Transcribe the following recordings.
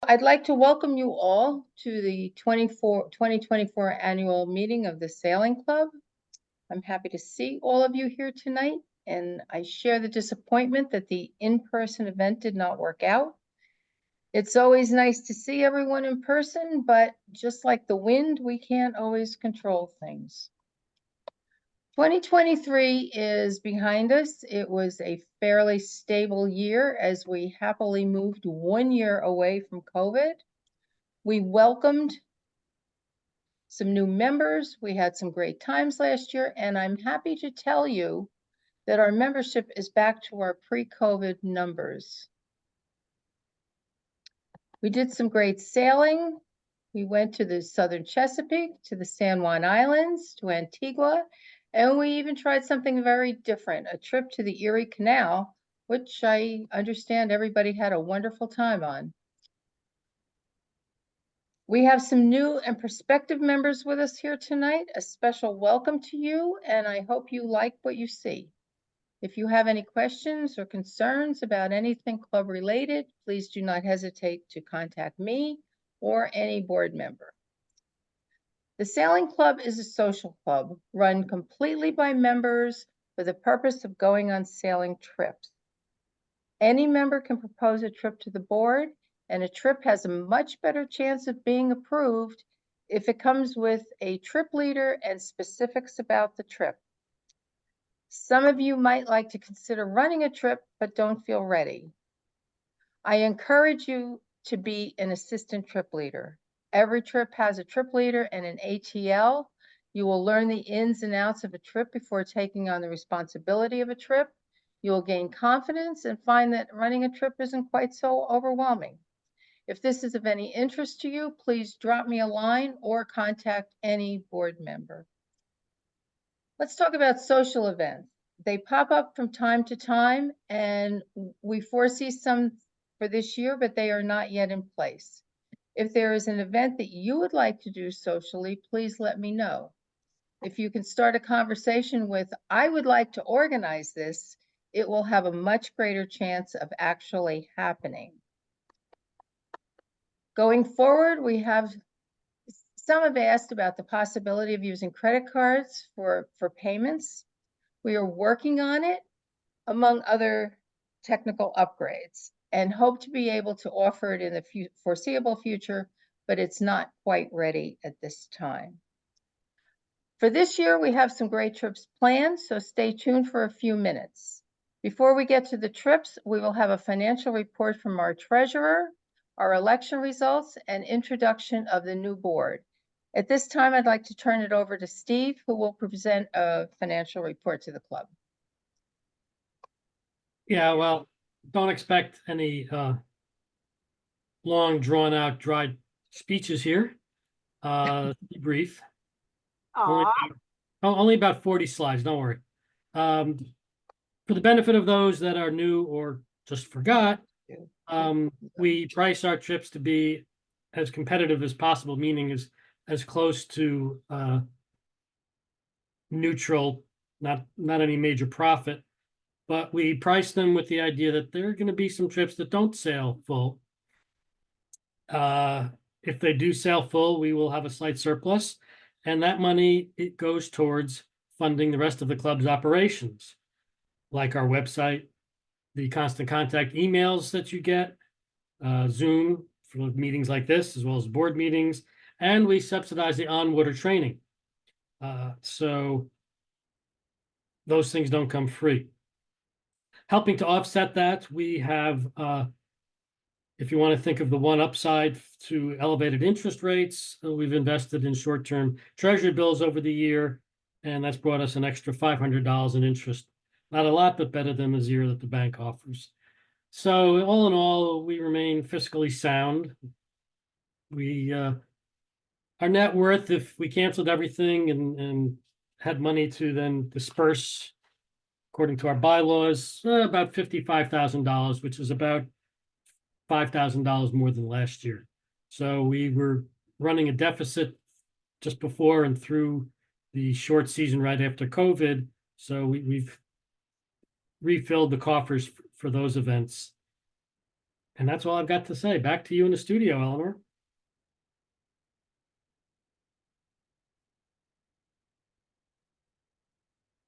I'd like to welcome you all to the 2024 annual meeting of the Sailing Club. I'm happy to see all of you here tonight, and I share the disappointment that the in-person event did not work out. It's always nice to see everyone in person, but just like the wind, we can't always control things. 2023 is behind us. It was a fairly stable year as we happily moved 1 year away from COVID. We welcomed some new members. We had some great times last year, and I'm happy to tell you that our membership is back to our pre-COVID numbers. We did some great sailing. We went to the Southern Chesapeake, to the San Juan Islands, to Antigua, and we even tried something very different, a trip to the Erie Canal, which I understand everybody had a wonderful time on. We have some new and prospective members with us here tonight. A special welcome to you, and I hope you like what you see. If you have any questions or concerns about anything club related, please do not hesitate to contact me or any board member. The Sailing Club is a social club run completely by members for the purpose of going on sailing trips. Any member can propose a trip to the board, and a trip has a much better chance of being approved if it comes with a trip leader and specifics about the trip. Some of you might like to consider running a trip, but don't feel ready. I encourage you to be an assistant trip leader. Every trip has a trip leader and an ATL. You will learn the ins and outs of a trip before taking on the responsibility of a trip. You will gain confidence and find that running a trip isn't quite so overwhelming. If this is of any interest to you, please drop me a line or contact any board member. Let's talk about social events. They pop up from time to time, and we foresee some for this year, but they are not yet in place. If there is an event that you would like to do socially, please let me know. If you can start a conversation with, I would like to organize this, it will have a much greater chance of actually happening. Going forward, some have asked about the possibility of using credit cards for payments. We are working on it, among other technical upgrades, and hope to be able to offer it in the foreseeable future, but it's not quite ready at this time. For this year, we have some great trips planned, so stay tuned for a few minutes. Before we get to the trips, we will have a financial report from our treasurer, our election results, and introduction of the new board. At this time, I'd like to turn it over to Steve, who will present a financial report to the club. Yeah, well, don't expect any long, drawn-out, dry speeches here. Be brief. Only about 40 slides, don't worry. For the benefit of those that are new or just forgot, we price our trips to be as competitive as possible, meaning as close to neutral, not any major profit. But we price them with the idea that there are going to be some trips that don't sail full. If they do sail full, we will have a slight surplus, and that money, it goes towards funding the rest of the club's operations, like our website, the constant contact emails that you get, Zoom for meetings like this, as well as board meetings, and we subsidize the on-water training. So those things don't come free. Helping to offset that, we have, if you want to think of the one upside to elevated interest rates, we've invested in short-term treasury bills over the year, and that's brought us an extra $500 in interest. Not a lot, but better than the zero that the bank offers. So all in all, we remain fiscally sound. Our net worth, if we canceled everything and had money to then disperse according to our bylaws, about $55,000, which is about $5,000 more than last year. So we were running a deficit just before and through the short season right after COVID. So we've refilled the coffers for those events. And that's all I've got to say. Back to you in the studio, Eleanor.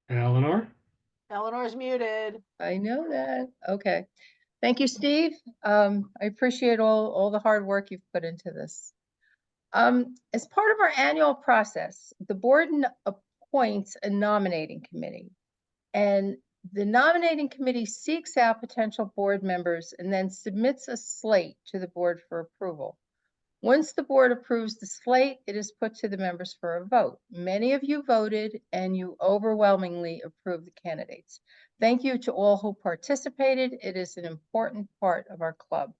Eleanor? Eleanor's muted. I know that. Okay. Thank you, Steve. I appreciate all the hard work you've put into this. As part of our annual process, the board appoints a nominating committee. And the nominating committee seeks out potential board members and then submits a slate to the board for approval. Once the board approves the slate, it is put to the members for a vote. Many of you voted and you overwhelmingly approved the candidates. Thank you to all who participated. It is an important part of our club.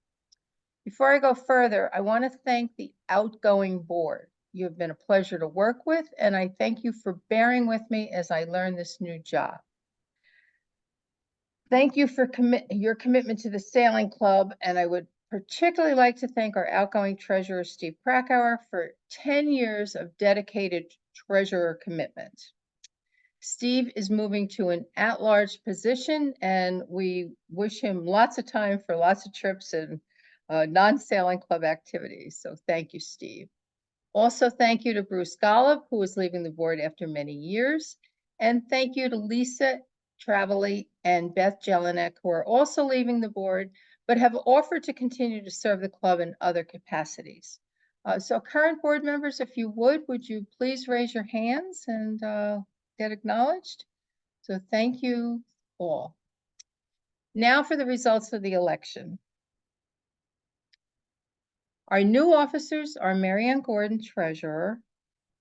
Before I go further, I want to thank the outgoing board. You have been a pleasure to work with, and I thank you for bearing with me as I learn this new job. Thank you for your commitment to the Sailing Club, and I would particularly like to thank our outgoing treasurer, Steve Krakauer, for 10 years of dedicated treasurer commitment. Steve is moving to an at-large position, and we wish him lots of time for lots of trips and non-Sailing Club activities. So thank you, Steve. Also, thank you to Bruce Golub, who is leaving the board after many years. And thank you to Lisa Travely and Beth Jelinek, who are also leaving the board, but have offered to continue to serve the club in other capacities. So current board members, if you would you please raise your hands and get acknowledged? So thank you all. Now for the results of the election. Our new officers are Marianne Gordon, treasurer,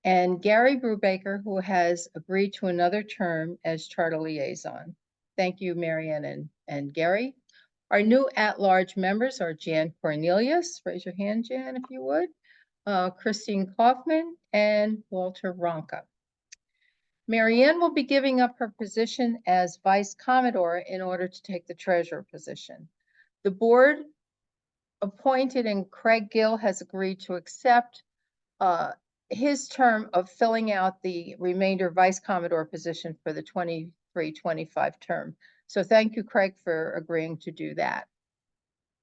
and Gary Brubaker, who has agreed to another term as charter liaison. Thank you, Marianne and Gary. Our new at-large members are Jan Cornelius, raise your hand, Jan, if you would, Christine Kaufman, and Walter Ronca. Marianne will be giving up her position as Vice Commodore in order to take the treasurer position. The board appointed and Craig Gill has agreed to accept his term of filling out the remainder Vice Commodore position for the 23-25 term. So thank you, Craig, for agreeing to do that.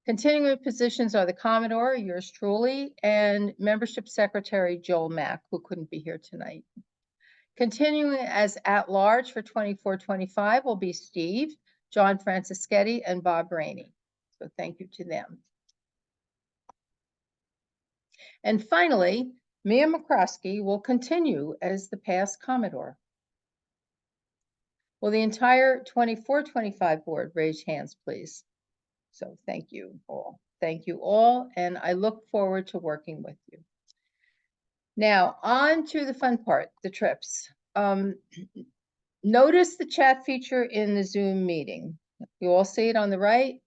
Continuing positions are the Commodore, yours truly, and Membership Secretary Joel Mack, who couldn't be here tonight. Continuing as at-large for 24-25 will be Steve, John Francischetti, and Bob Rainey. So thank you to them. And finally, Mia McCroskey will continue as the past Commodore. Will the entire 24-25 board raise hands, please? So thank you all. Thank you all, and I look forward to working with you. Now, on to the fun part, the trips. Notice the chat feature in the Zoom meeting. You all see it on the right.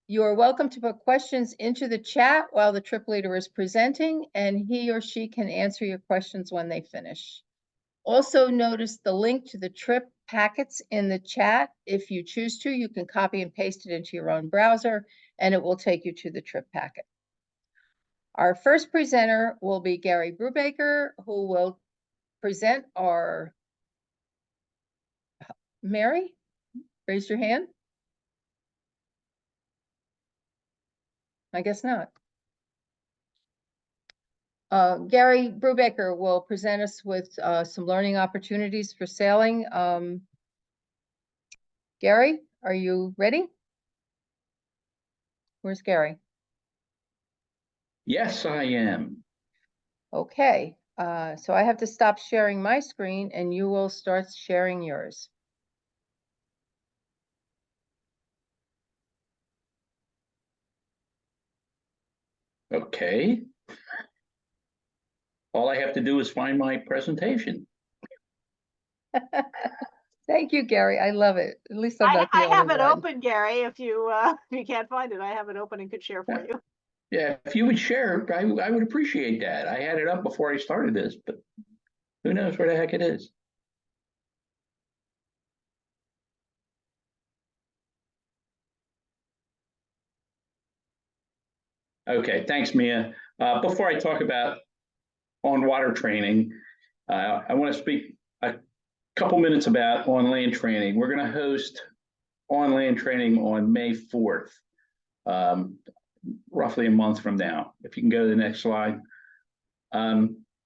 You are welcome to put questions into the chat while the trip leader is presenting, and he or she can answer your questions when they finish. Also notice the link to the trip packets in the chat. If you choose to, you can copy and paste it into your own browser, and it will take you to the trip packet. Our first presenter will be Gary Brubaker, who will present our... Mary, raise your hand. I guess not. Gary Brubaker will present us with some learning opportunities for sailing. Gary, are you ready? Where's Gary? Yes, I am. Okay, so I have to stop sharing my screen and you will start sharing yours. Okay. All I have to do is find my presentation. Thank you, Gary. I love it. At least I'm not the I only have it one. open, Gary. If you can't find it, I have it open and could share for you. Yeah, if you would share, I would appreciate that. I had it up before I started this, but who knows where the heck it is. Okay, thanks, Mia. Before I talk about on-water training, I want to speak a couple minutes about on-land training. We're going to host on-land training on May 4th. roughly a month from now. If you can go to the next slide.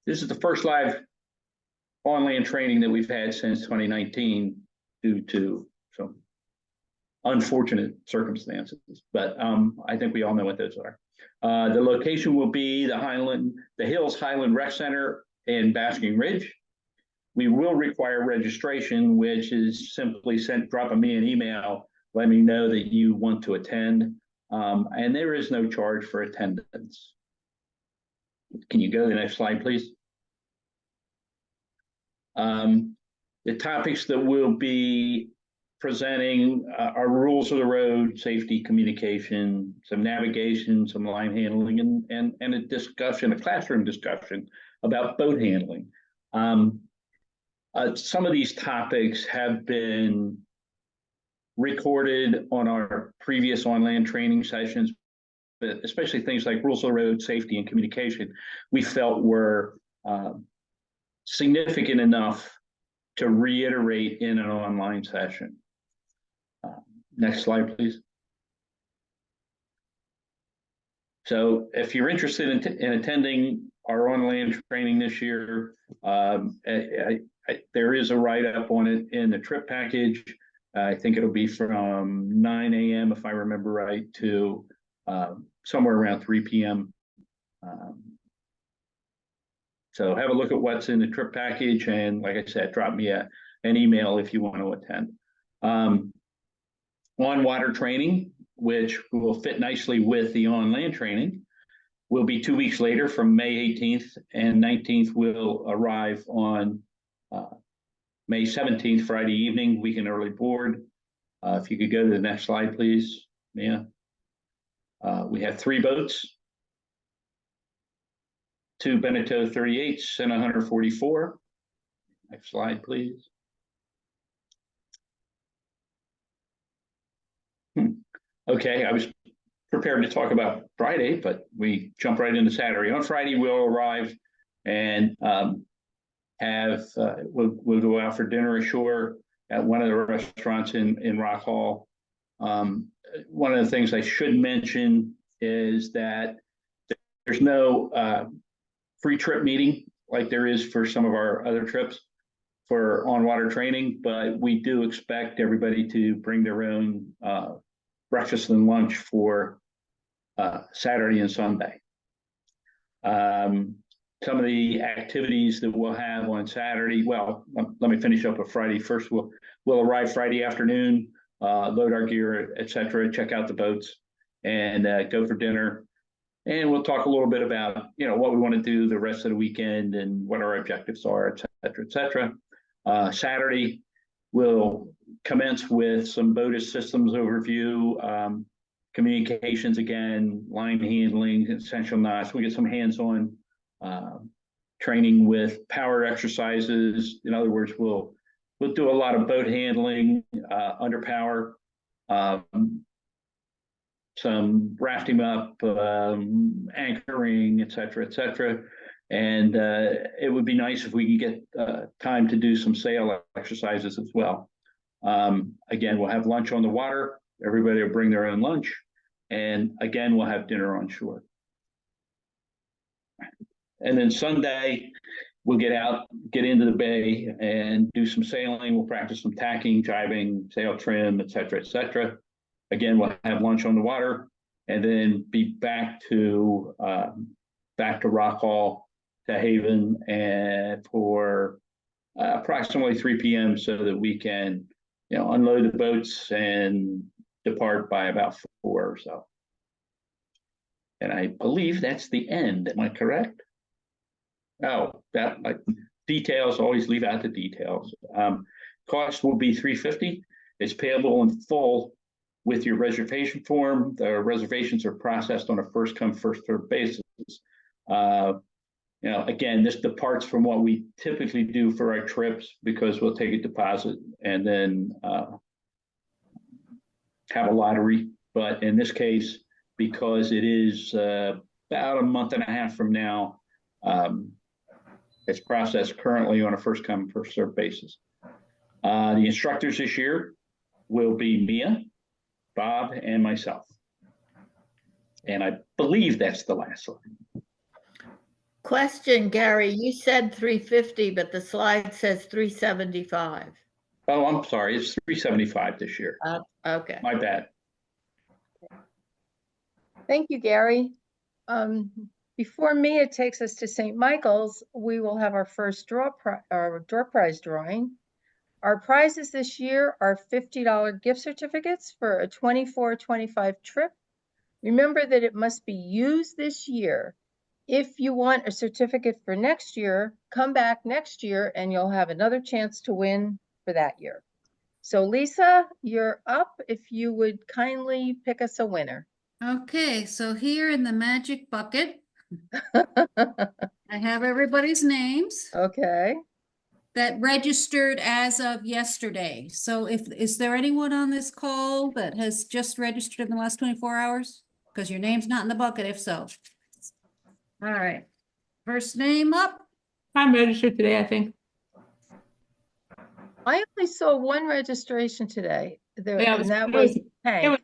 This is the first live on-land training that we've had since 2019 due to some unfortunate circumstances, but I think we all know what those are. The location will be the Hills Highland Rec Center in Basking Ridge. We will require registration, which is simply drop me an email, let me know that you want to attend, and there is no charge for attendance. Can you go to the next slide, please? The topics that we'll be presenting are rules of the road, safety, communication, some navigation, some line handling, and a discussion, a classroom discussion about boat handling. Some of these topics have been recorded on our previous on-land training sessions, but especially things like rules of the road, safety, and communication, we felt were significant enough to reiterate in an online session. Next slide, please. So if you're interested in attending our on-land training this year, there is a write-up on it in the trip package. I think it'll be from 9 a.m. if I remember right to somewhere around 3 p.m. So have a look at what's in the trip package, and like I said, drop me an email if you want to attend. On water training, which will fit nicely with the on-land training, will be 2 weeks later from May 18th, and 19th will arrive on May 17th, Friday evening, weekend early board. If you could go to the next slide, please, Mia. We have 3 boats, 2 Beneteau 38s and 144. Next slide, please. Okay, I was prepared to talk about Friday, but we jump right into Saturday. On Friday, we'll arrive and we'll go out for dinner ashore at one of the restaurants in Rock Hall. One of the things I should mention is that there's no free trip meeting like there is for some of our other trips for on-water training, but we do expect everybody to bring their own breakfast and lunch for Saturday and Sunday. Some of the activities that we'll have on Saturday, well, let me finish up with Friday. First, we'll arrive Friday afternoon, load our gear, etc., check out the boats, and go for dinner. And we'll talk a little bit about, what we want to do the rest of the weekend and what our objectives are, etc., etc. Saturday, we'll commence with some BOTUS systems overview, communications again, line handling, essential knots. We get some hands-on training with power exercises. In other words, we'll do a lot of boat handling under power, some rafting up, anchoring, etc., etc. And it would be nice if we could get time to do some sail exercises as well. Again, we'll have lunch on the water. Everybody will bring their own lunch. And again, we'll have dinner on shore. And then Sunday, we'll get into the bay and do some sailing. We'll practice some tacking, jibing, sail trim, etc., etc. Again, we'll have lunch on the water and then be back to Rock Hall, to Haven, and for approximately 3 p.m. so that we can, unload the boats and depart by about 4 or so. And I believe that's the end. Am I correct? Oh, details, always leave out the details. Cost will be $350. It's payable in full with your reservation form. The reservations are processed on a first come, first served basis. Again, this departs from what we typically do for our trips because we'll take a deposit and then have a lottery. But in this case, because it is about a month and a half from now, it's processed currently on a first come, first served basis. The instructors this year will be Mia, Bob, and myself. And I believe that's the last slide. Question, Gary, you said 350, but the slide says 375. Oh, I'm sorry, it's 375 this year. Okay. My bad. Thank you, Gary. Before Mia takes us to St. Michael's, we will have our first our door prize drawing. Our prizes this year are $50 gift certificates for a 24-25 trip. Remember that it must be used this year. If you want a certificate for next year, come back next year and you'll have another chance to win for that year. So Lisa, you're up. If you would kindly pick us a winner. Okay, so here in the magic bucket, I have everybody's names Okay. that registered as of yesterday. So is there anyone on this call that has just registered in the last 24 hours? Because your name's not in the bucket, if so. All right, first name up. I'm registered today, I think. I only saw one registration today. There, Yeah, and that it was was- Hank.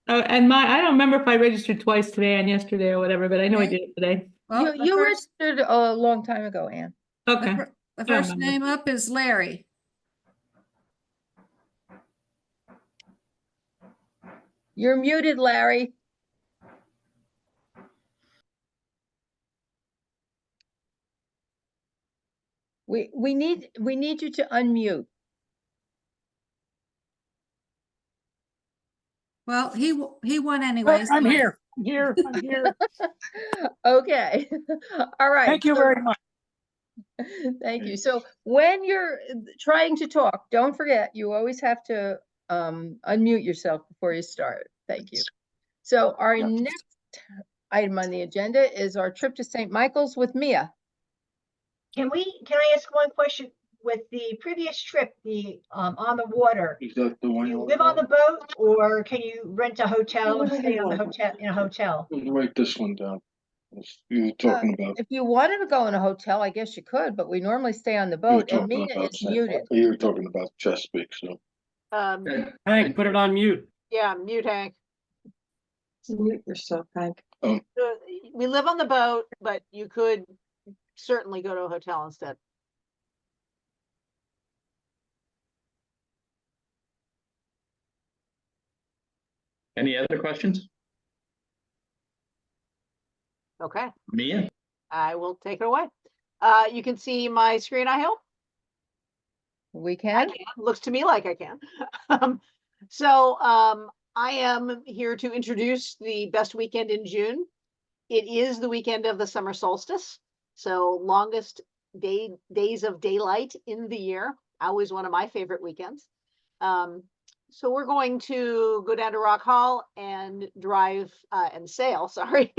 And I don't remember if I registered twice today and yesterday or whatever, but I know I Okay. did it today. Well, the You first- registered a long time ago, Ann. the Okay. fir- The don't first remember. name up is Larry. You're muted, Larry. We need you to unmute. Well, he won anyways. I'm but- here. I'm here. Okay. All right. Thank you so- very much. Thank you. So when you're trying to talk, don't forget, you always have to unmute yourself before you start. Thank you. So our next item on the agenda is our trip to St. Michael's with Mia. Can I ask one question? With the previous trip, on the water, Is that the do one you live on the boat or can you rent a hotel or stay on the hotel, in a hotel? Write this one down. You were talking about. If you wanted to go in a hotel, I guess you could, but we normally stay on the You were boat and talking Mia about is muted. You were talking about Chesapeake, so. Hank, put it on mute. Yeah, mute Hank. Mute yourself, Hank. We live on the boat, but you could certainly go to a hotel instead. Any other questions? Okay, Mia? I will take it away. You can see my screen, I hope. We I can? can. Looks to me like I can. I am here to introduce the best weekend in June. It is the weekend of the summer solstice, so longest days of daylight in the year. Always one of my favorite weekends. So we're going to go down to Rock Hall and drive and sail, sorry,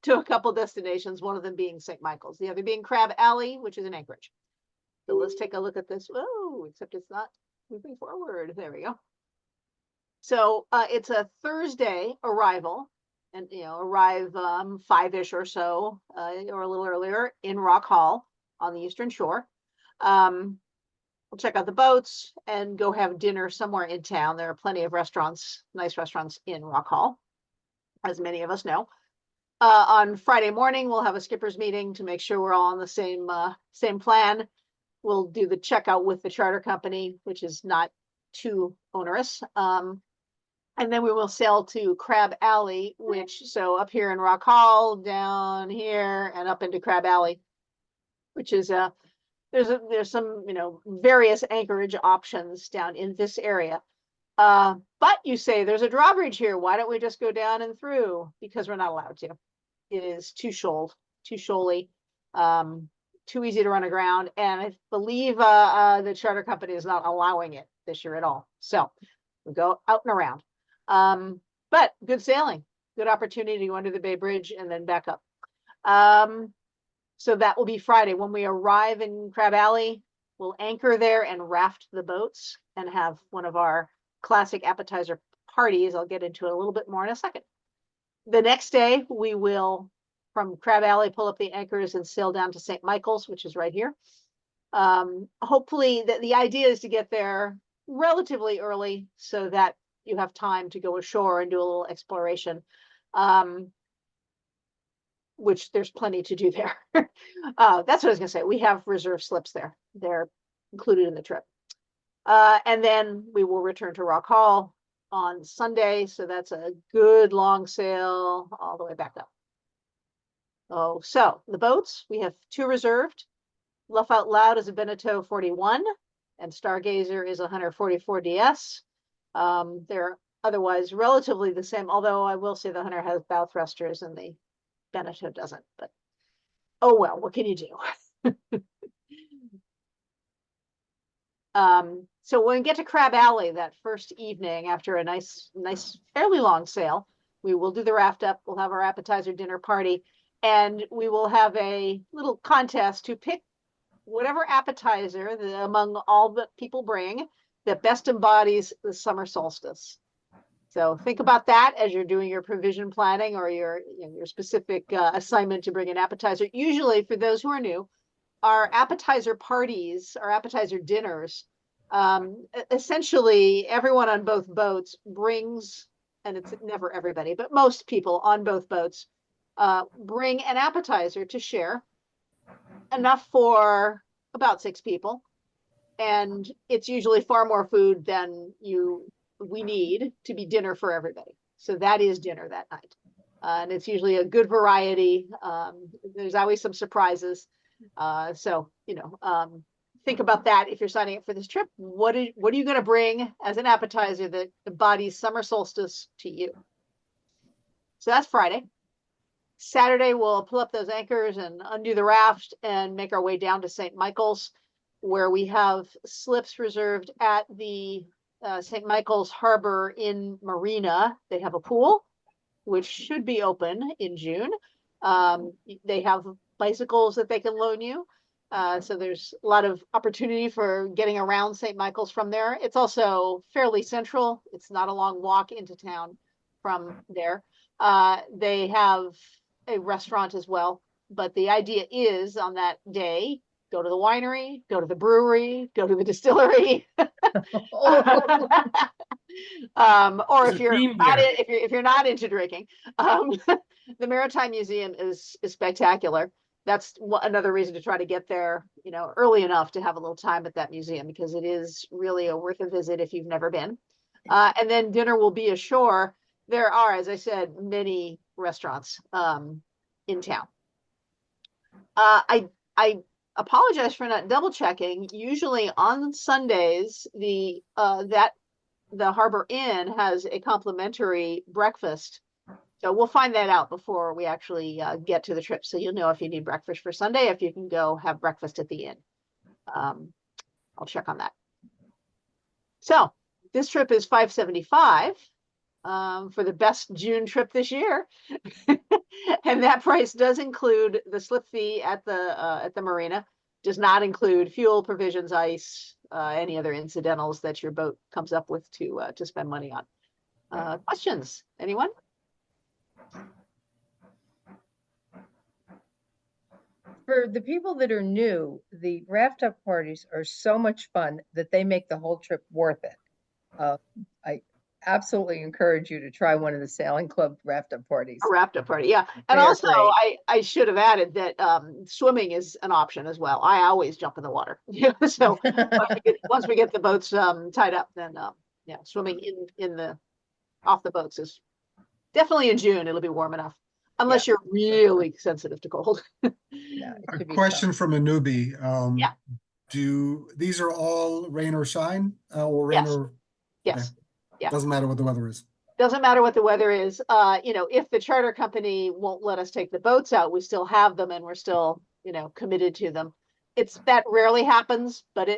to a couple destinations. One of them being St. Michael's, the other being Crab Alley, which is in Anchorage. So let's take a look at this. Oh, except it's not moving forward. There we go. So it's a Thursday arrival, and arrive 5-ish or so, or a little earlier in Rock Hall on the Eastern Shore. We'll check out the boats and go have dinner somewhere in town. There are plenty of restaurants, nice restaurants in Rock Hall, as many of us know. On Friday morning, we'll have a skipper's meeting to make sure we're all on the same plan. We'll do the checkout with the charter company, which is not too onerous. And then we will sail to Crab Alley, so up here in Rock Hall, down here, and up into Crab Alley, which is there's some various anchorage options down in this area. But you say there's a drawbridge here. Why don't we just go down and through? Because we're not allowed to. It is too shoaly, too easy to run aground, and I believe the charter company is not allowing it this year at all. So we go out and around. But good sailing, good opportunity to go under the Bay Bridge and then back up. So that will be Friday. When we arrive in Crab Alley, we'll anchor there and raft the boats and have one of our classic appetizer parties. I'll get into it a little bit more in a second. The next day, we will, from Crab Alley, pull up the anchors and sail down to St. Michael's, which is right here. Hopefully, the idea is to get there relatively early so that you have time to go ashore and do a little exploration. which there's plenty to do there. That's what I was gonna say. We have reserve slips there. They're included in the trip. And then we will return to Rock Hall on Sunday. So that's a good long sail all the way back up. Oh, so the boats, we have 2 reserved. Laugh Out Loud is a Beneteau 41 and Stargazer is a Hunter 44 DS. They're otherwise relatively the same, although I will say the Hunter has bow thrusters and the Beneteau doesn't, but oh well, what can you do? So when we get to Crab Alley that first evening after a nice, fairly long sail, we will do the raft up. We'll have our appetizer dinner party, and we will have a little contest to pick whatever appetizer among all that people bring that best embodies the summer solstice. So think about that as you're doing your provision planning or your specific assignment to bring an appetizer. Usually, for those who are new, our appetizer parties, our appetizer dinners, essentially everyone on both boats brings, and it's never everybody, but most people on both boats bring an appetizer to share, enough for about 6 people. And it's usually far more food than we need to be dinner for everybody. So that is dinner that night. And it's usually a good variety. There's always some surprises. So, think about that if you're signing up for this trip. What are you going to bring as an appetizer that embodies summer solstice to you? So that's Friday. Saturday, we'll pull up those anchors and undo the raft and make our way down to St. Michael's, where we have slips reserved at the St. Michael's Harbor in Marina. They have a pool, which should be open in June. They have bicycles that they can loan you. So there's a lot of opportunity for getting around St. Michael's from there. It's also fairly central. It's not a long walk into town from there. They have a restaurant as well. But the idea is on that day, go to the winery, go to the brewery, go to the distillery. Or if you're not into drinking, the Maritime Museum is spectacular. That's another reason to try to get there, early enough to have a little time at that museum, because it is really worth a visit if you've never been. And then dinner will be ashore. There are, as I said, many restaurants in town. I apologize for not double checking. Usually on Sundays, the Harbor Inn has a complimentary breakfast. So we'll find that out before we actually get to the trip. So you'll know if you need breakfast for Sunday, if you can go have breakfast at the inn. I'll check on that. So this trip is $575 for the best June trip this year. And that price does include the slip fee at the marina, does not include fuel, provisions, ice, any other incidentals that your boat comes up with to spend money on. Questions? Anyone? For the people that are new, the raft up parties are so much fun that they make the whole trip worth it. I absolutely encourage you to try one of the Sailing Club raft up parties. A raft up party, yeah. And They are also, I should have added that swimming is an option as well. I always jump in the water. So once we get the boats tied up, then yeah, swimming off the boats is definitely in June. It'll be warm enough, unless you're really sensitive to cold. Yeah, it A should be question fun. from a newbie. Yeah. These are all rain or shine or rain Yes. or? Yes. Yeah. Doesn't matter what the weather is. Doesn't matter what the weather is. If the charter company won't let us take the boats out, we still have them and we're still, committed to them. That rarely happens, but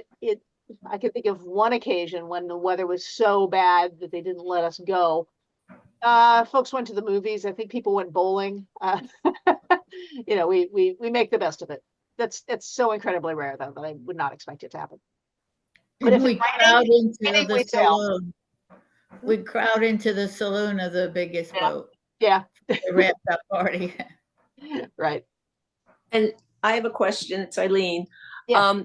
I can think of one occasion when the weather was so bad that they didn't let us go. Folks went to the movies. I think people went bowling. We make the best of it. It's so incredibly rare though, that I would not expect it to happen. But And if we it's crowd raining, into we the sail. saloon. We crowd into the saloon of the biggest Yeah. boat. Yeah. The wrapped up party. Right. And I have a question. It's Eileen. Yeah.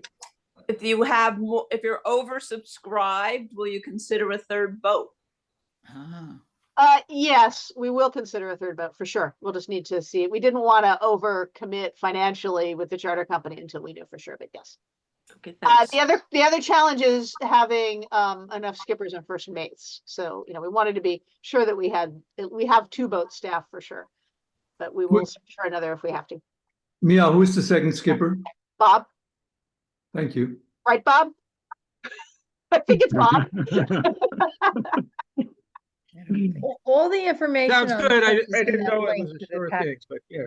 If you have more, if you're oversubscribed, will you consider a third boat? Yes, we will consider a third boat for sure. We'll just need to see. We didn't want to overcommit financially with the charter company until we knew for sure, but yes. Okay, thanks. The other challenge is having enough skippers and first mates. So, we wanted to be sure that we have 2 boat staff for sure. But we will search for another if we have to. Mia, who's the second skipper? Bob, Thank you. right, Bob? I think it's Bob. All the information. Sounds on the good. I trip is in didn't that know it link was a to the sure pack- thing, but yeah.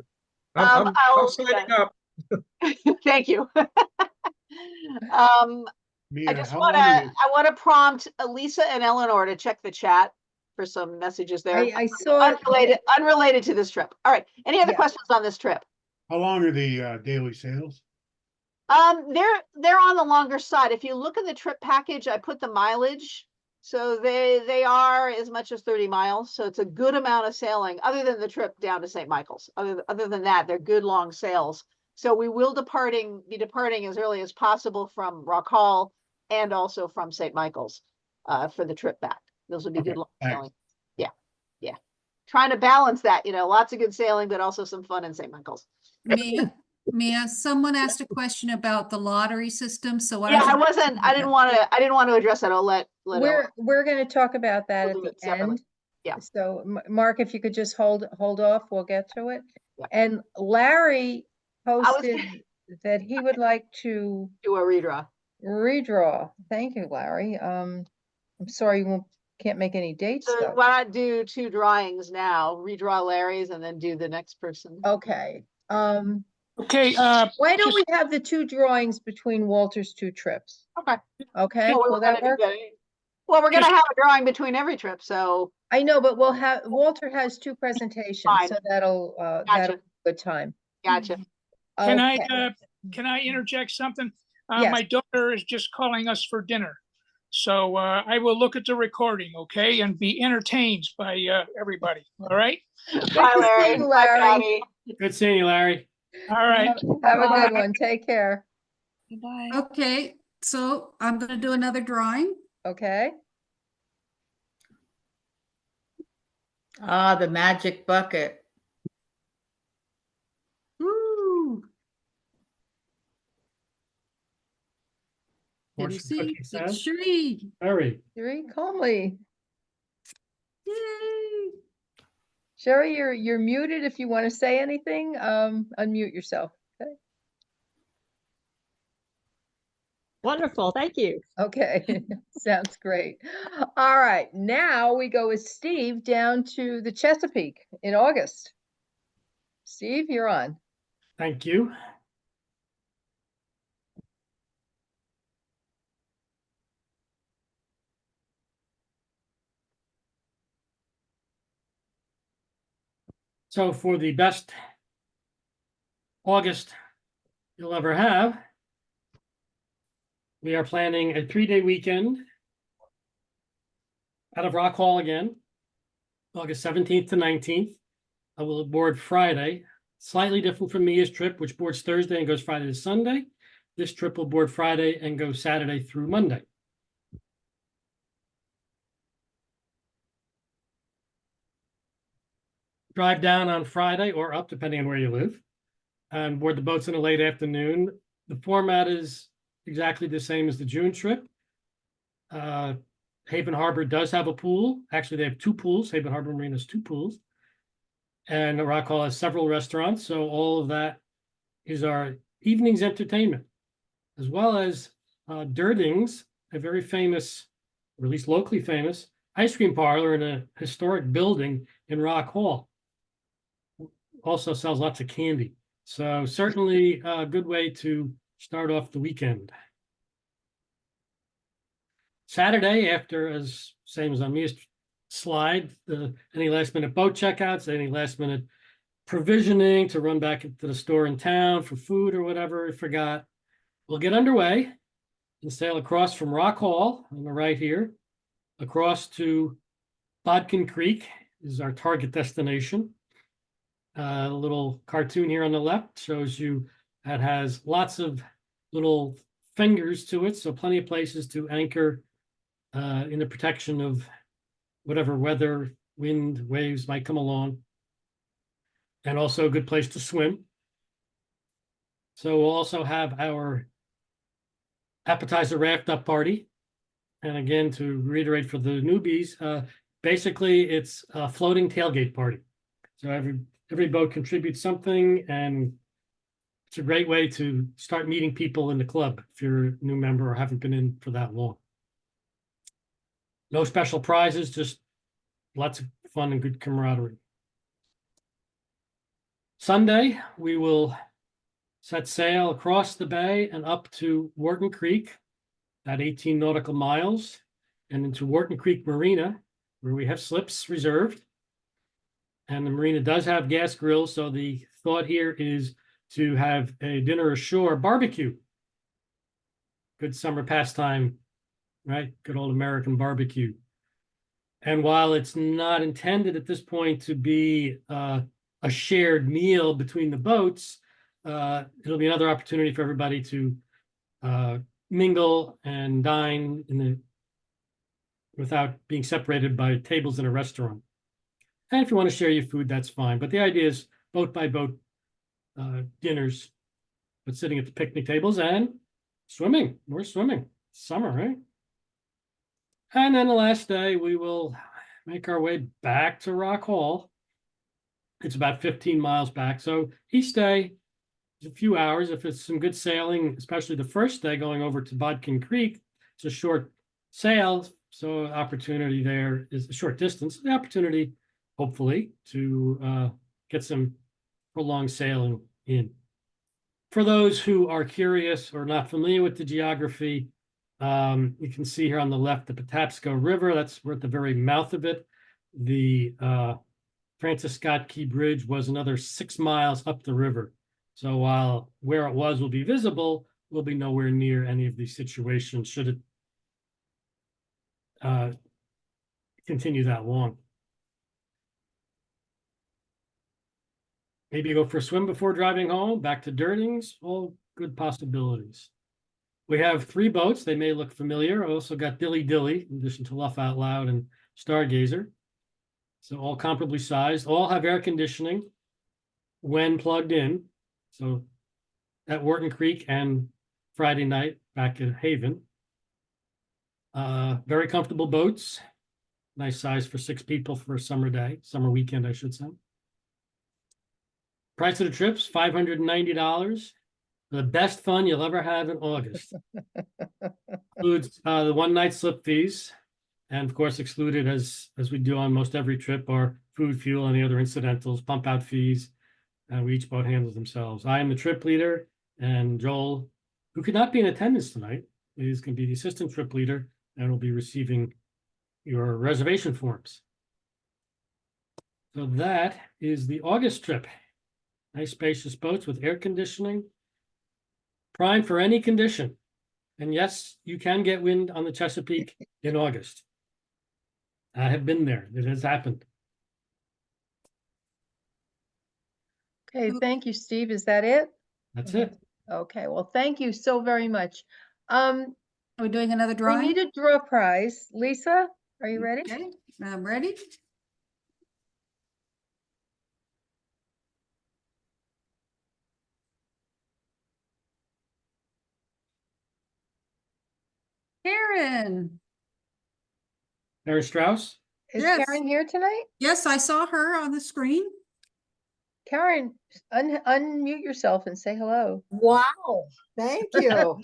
I'll- I'm signing up. Thank you. Mia, I just how want long are to, you- I want to prompt Elisa and Eleanor to check the chat for some messages there. I saw. Unrelated to this trip. All right. Any other Yeah. questions on this trip? How long are the daily sales? They're on the longer side. If you look at the trip package, I put the mileage. So they are as much as 30 miles. So it's a good amount of sailing other than the trip down to St. Michael's. Other than that, they're good long sails. So we will be departing as early as possible from Rock Hall and also from St. Michael's for the trip back. Those would be Okay, good long thanks. sailing. Yeah. Trying to balance that, lots of good sailing, but also some fun in St. Michael's. Mia, someone asked a question about the lottery system, so what Yeah, I I didn't want to address that. I'll let We're going to talk about that We'll at do the it separately. end. Yeah. So Mark, if you could just hold off, we'll get to it. Yeah. And Larry was posted that he would like to do a redraw. redraw. Thank you, Larry. I'm sorry you can't make any dates So though. why not do 2 drawings now, redraw Larry's and then do the next person? Okay. Okay, Why don't we have the 2 drawings between Walter's 2 trips? Okay. Okay, Well, we will were that gonna work? do that. Well, we're gonna have a drawing between every trip, so I know, but Walter has 2 presentations, Fine. so that'll be gotcha, a good time. gotcha. can Okay. can I interject something? Yes. My daughter is just calling us for dinner. So I will look at the recording, okay, and be entertained by everybody, all right? Bye, Larry. you, Bye, Larry. Patty. Good seeing you, Larry. All right. Have a good one. Take care. Okay, so I'm gonna do another drawing. Okay. Ah, the magic bucket. Woo! Can you Fortune see? cookie It's says. Sheree. Larry. Sherry Comley. Yay! Sherry, you're muted if you want to say anything. Unmute yourself. Okay. Wonderful, thank you. Okay. Sounds great. All right. Now we go with Steve down to the Chesapeake in August. Steve, you're on. Thank you. So for the best August you'll ever have, we are planning a 3-day weekend out of Rock Hall again, August 17th to 19th. I will board Friday, slightly different from Mia's trip, which boards Thursday and goes Friday to Sunday. This trip will board Friday and go Saturday through Monday. Drive down on Friday or up, depending on where you live, and board the boats in the late afternoon. The format is exactly the same as the June trip. Haven Harbor does have a pool. Actually, they have 2 pools. Haven Harbor Marina has 2 pools. And the Rock Hall has several restaurants. So all of that is our evening's entertainment, as well as Durding's, a very famous, or at least locally famous, ice cream parlor in a historic building in Rock Hall. Also sells lots of candy. So certainly a good way to start off the weekend. Saturday, after, as same as on Mia's slide, any last minute boat checkouts, any last minute provisioning to run back into the store in town for food or whatever we forgot, we'll get underway and sail across from Rock Hall on the right here, across to Bodkin Creek is our target destination. A little cartoon here on the left shows you that has lots of little fingers to it, so plenty of places to anchor in the protection of whatever weather wind, waves might come along. And also a good place to swim. So we'll also have our appetizer raft up party. And again, to reiterate for the newbies, basically it's a floating tailgate party. So every boat contributes something, and it's a great way to start meeting people in the club if you're a new member or haven't been in for that long. No special prizes, just lots of fun and good camaraderie. Sunday, we will set sail across the bay and up to Wharton Creek, at 18 nautical miles, and into Wharton Creek Marina, where we have slips reserved. And the marina does have gas grills, so the thought here is to have a dinner ashore barbecue. Good summer pastime, right? Good old American barbecue. And while it's not intended at this point to be a shared meal between the boats, it'll be another opportunity for everybody to mingle and dine without being separated by tables in a restaurant. And if you want to share your food, that's fine. But the idea is boat by boat dinners, but sitting at the picnic tables and swimming. We're swimming. Summer, right? And then the last day, we will make our way back to Rock Hall. It's about 15 miles back. So each day is a few hours. If it's some good sailing, especially the first day going over to Bodkin Creek, it's a short sail. So opportunity there is a short distance. The opportunity, hopefully, to get some prolonged sailing in. For those who are curious or not familiar with the geography, you can see here on the left the Patapsco River. We're at the very mouth of it. The Francis Scott Key Bridge was another 6 miles up the river. So while where it was will be visible, we'll be nowhere near any of these situations should it continue that long. Maybe go for a swim before driving home, back to Dertings, all good possibilities. We have 3 boats. They may look familiar. I also got Dilly Dilly, in addition to Laugh Out Loud and Stargazer. So all comparably sized, all have air conditioning when plugged in. So at Wharton Creek and Friday night back at Haven. Very comfortable boats. Nice size for 6 people for a summer day, summer weekend, I should say. Price of the trips, $590. The best fun you'll ever have in August. Includes the one-night slip fees, and of course excluded, as we do on most every trip, are food, fuel, and the other incidentals, pump out fees, and each boat handles themselves. I am the trip leader, and Joel, who could not be in attendance tonight, is going to be the assistant trip leader and will be receiving your reservation forms. So that is the August trip. Nice spacious boats with air conditioning. Prime for any condition. And yes, you can get wind on the Chesapeake in August. I have been there. It has happened. Okay, thank you, Steve. Is that it? That's it. Okay, well, thank you so very much. Are we doing another We drawing? need a draw prize. Lisa, are you ready? Okay, I'm ready. Karen. Mary Strauss? Is Yes. Karen here tonight? Yes, I saw her on the screen. Karen, unmute yourself and say hello. Wow, thank you.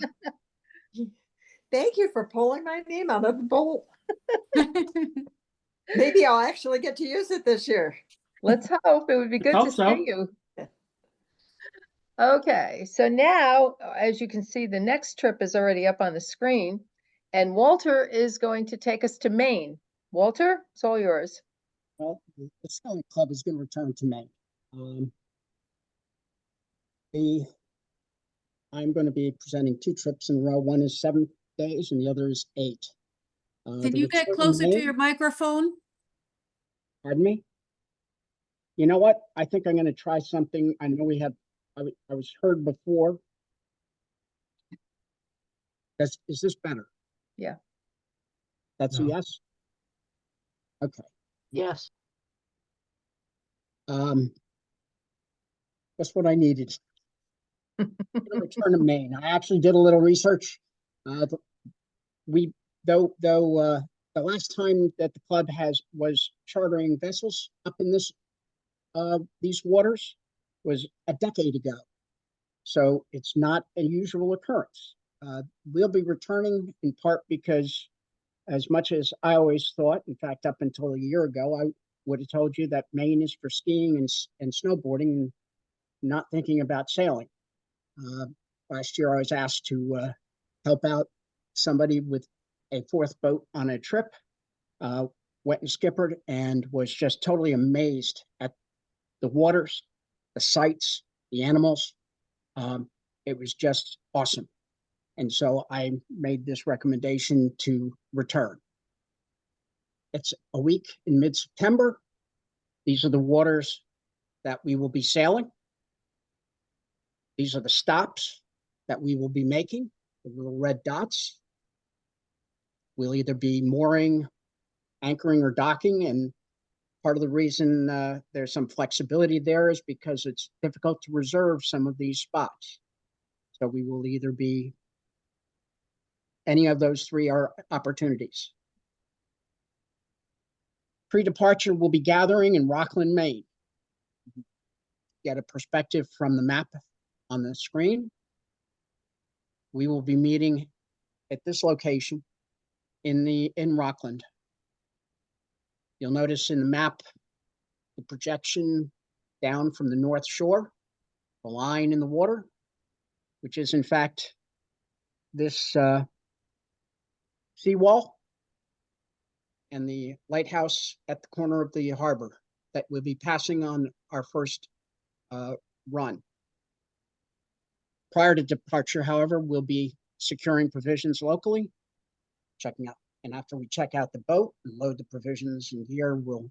Thank you for pulling my name out of the bowl. Maybe I'll actually get to use it this year. Let's hope. It would be good to Hope so. see you. Okay, so now, as you can see, the next trip is already up on the screen, and Walter is going to take us to Maine. Walter, it's all yours. Well, the Sailing Club is going to return to Maine. I'm going to be presenting 2 trips in a row. One is 7 days and the other is 8. Can you get closer to your microphone? Pardon me? You know what? I think I'm going to try something. I know I was heard before. Is this better? Yeah. That's a yes? Okay. Yes. That's what I needed. Return to Maine. I actually did a little research. We, though, the last time that the club was chartering vessels up in these waters was a decade ago. So it's not a usual occurrence. We'll be returning in part because, as much as I always thought, in fact, up until a year ago, I would have told you that Maine is for skiing and snowboarding and not thinking about sailing. Last year I was asked to help out somebody with a fourth boat on a trip, went and skippered, and was just totally amazed at the waters, the sights, the animals. It was just awesome. And so I made this recommendation to return. It's a week in mid-September. These are the waters that we will be sailing. These are the stops that we will be making, the little red dots. We'll either be mooring, anchoring, or docking. And part of the reason there's some flexibility there is because it's difficult to reserve some of these spots. So we will either be any of those three are opportunities. Pre-departure will be gathering in Rockland, Maine. Get a perspective from the map on the screen. We will be meeting at this location in Rockland. You'll notice in the map the projection down from the North Shore, the line in the water, which is in fact this seawall and the lighthouse at the corner of the harbor that we'll be passing on our first run. Prior to departure, however, we'll be securing provisions locally, checking out, and after we check out the boat and load the provisions and gear, we'll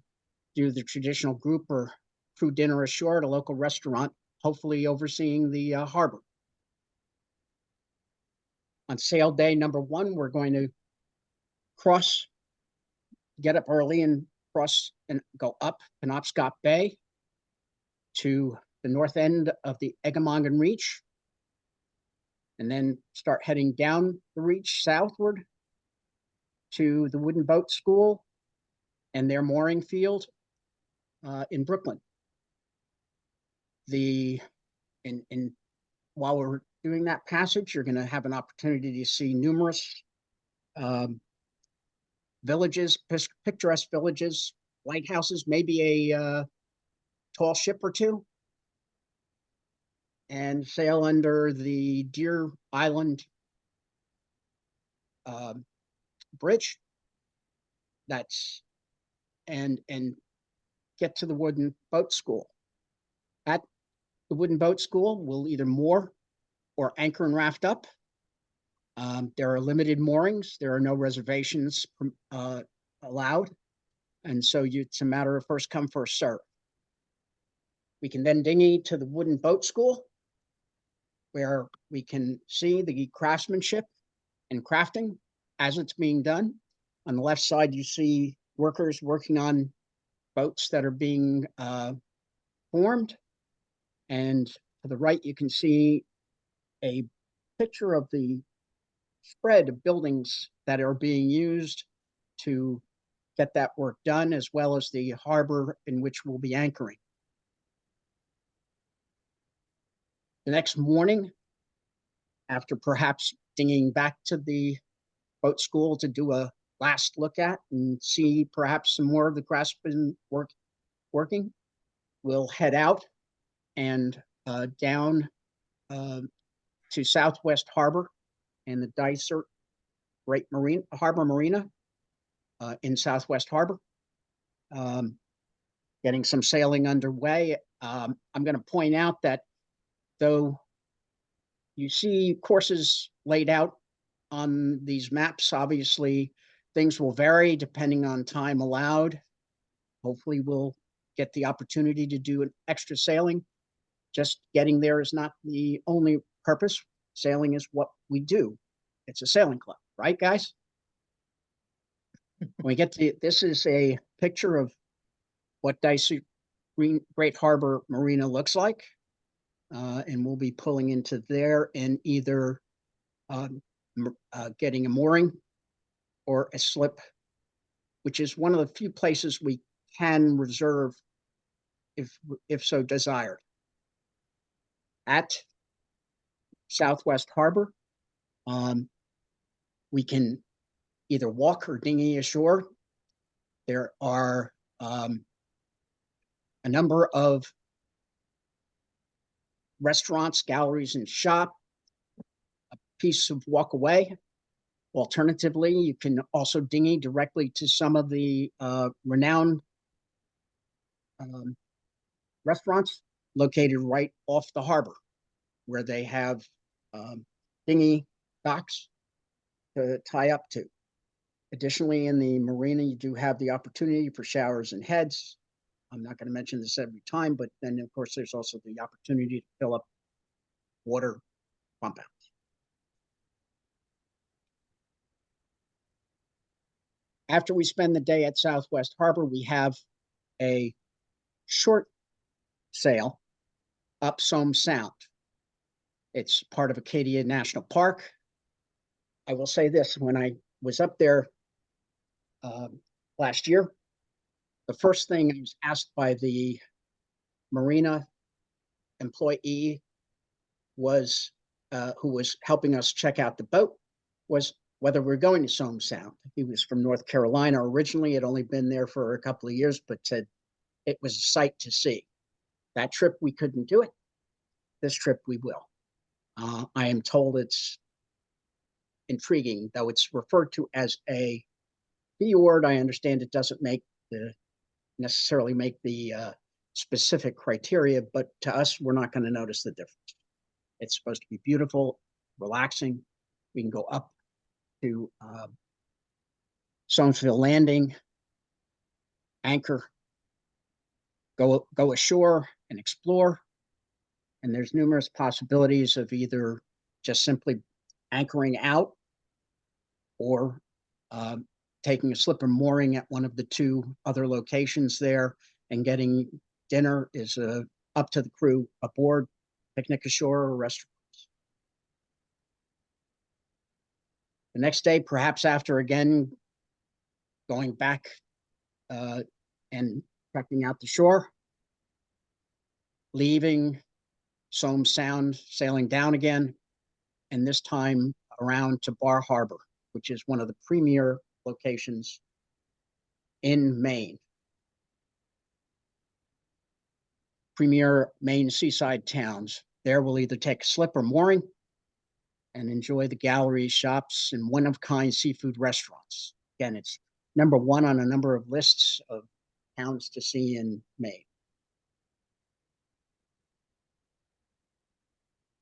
do the traditional group or crew dinner ashore at a local restaurant, hopefully overseeing the harbor. On sail day number 1, we're going to get up early and cross and go up Penobscot Bay to the north end of the Eggemongan Reach, and then start heading down the reach southward to the Wooden Boat School and their mooring field in Brooklyn. While we're doing that passage, you're going to have an opportunity to see numerous villages, picturesque villages, lighthouses, maybe a tall ship or two, and sail under the Deer Island bridge. And get to the Wooden Boat School. At the Wooden Boat School, we'll either moor or anchor and raft up. There are limited moorings. There are no reservations allowed. And so it's a matter of first come, first serve. We can then dinghy to the Wooden Boat School, where we can see the craftsmanship and crafting as it's being done. On the left side, you see workers working on boats that are being formed. And to the right, you can see a picture of the spread of buildings that are being used to get that work done, as well as the harbor in which we'll be anchoring. The next morning, after perhaps dinghying back to the boat school to do a last look at and see perhaps some more of the craftsmen working, we'll head out and down to Southwest Harbor and the Dysart Great Harbor Marina in Southwest Harbor, getting some sailing underway. I'm going to point out that though you see courses laid out on these maps, obviously things will vary depending on time allowed. Hopefully we'll get the opportunity to do an extra sailing. Just getting there is not the only purpose. Sailing is what we do. It's a sailing club, right, guys? When we get to, this is a picture of what Dysart Great Harbor Marina looks like. And we'll be pulling into there and either getting a mooring or a slip, which is one of the few places we can reserve if so desired. At Southwest Harbor, we can either walk or dinghy ashore. There are a number of restaurants, galleries, and shop, a piece of walk away. Alternatively, you can also dinghy directly to some of the renowned restaurants located right off the harbor, where they have dinghy docks to tie up to. Additionally, in the marina, you do have the opportunity for showers and heads. I'm not going to mention this every time, but then of course there's also the opportunity to fill up water pump outs. After we spend the day at Southwest Harbor, we have a short sail up Somes Sound. It's part of Acadia National Park. I will say this, when I was up there last year, the first thing I was asked by the marina employee was, who was helping us check out the boat, was whether we're going to Somes Sound. He was from North Carolina originally, had only been there for a couple of years, but said it was a sight to see. That trip, we couldn't do it. This trip, we will. I am told it's intriguing, though it's referred to as a fjord. I understand it doesn't necessarily make the specific criteria, but to us, we're not going to notice the difference. It's supposed to be beautiful, relaxing. We can go up to Somesville Landing, anchor, go ashore and explore. And there's numerous possibilities of either just simply anchoring out or taking a slip or mooring at one of the two other locations there and getting dinner is up to the crew aboard, picnic ashore or restaurants. The next day, perhaps after again going back and checking out the shore, leaving Somes Sound, sailing down again, and this time around to Bar Harbor, which is one of the premier locations in Maine. Premier Maine seaside towns. There we'll either take a slip or mooring and enjoy the galleries, shops, and one-of-kind seafood restaurants. Again, it's number one on a number of lists of towns to see in Maine.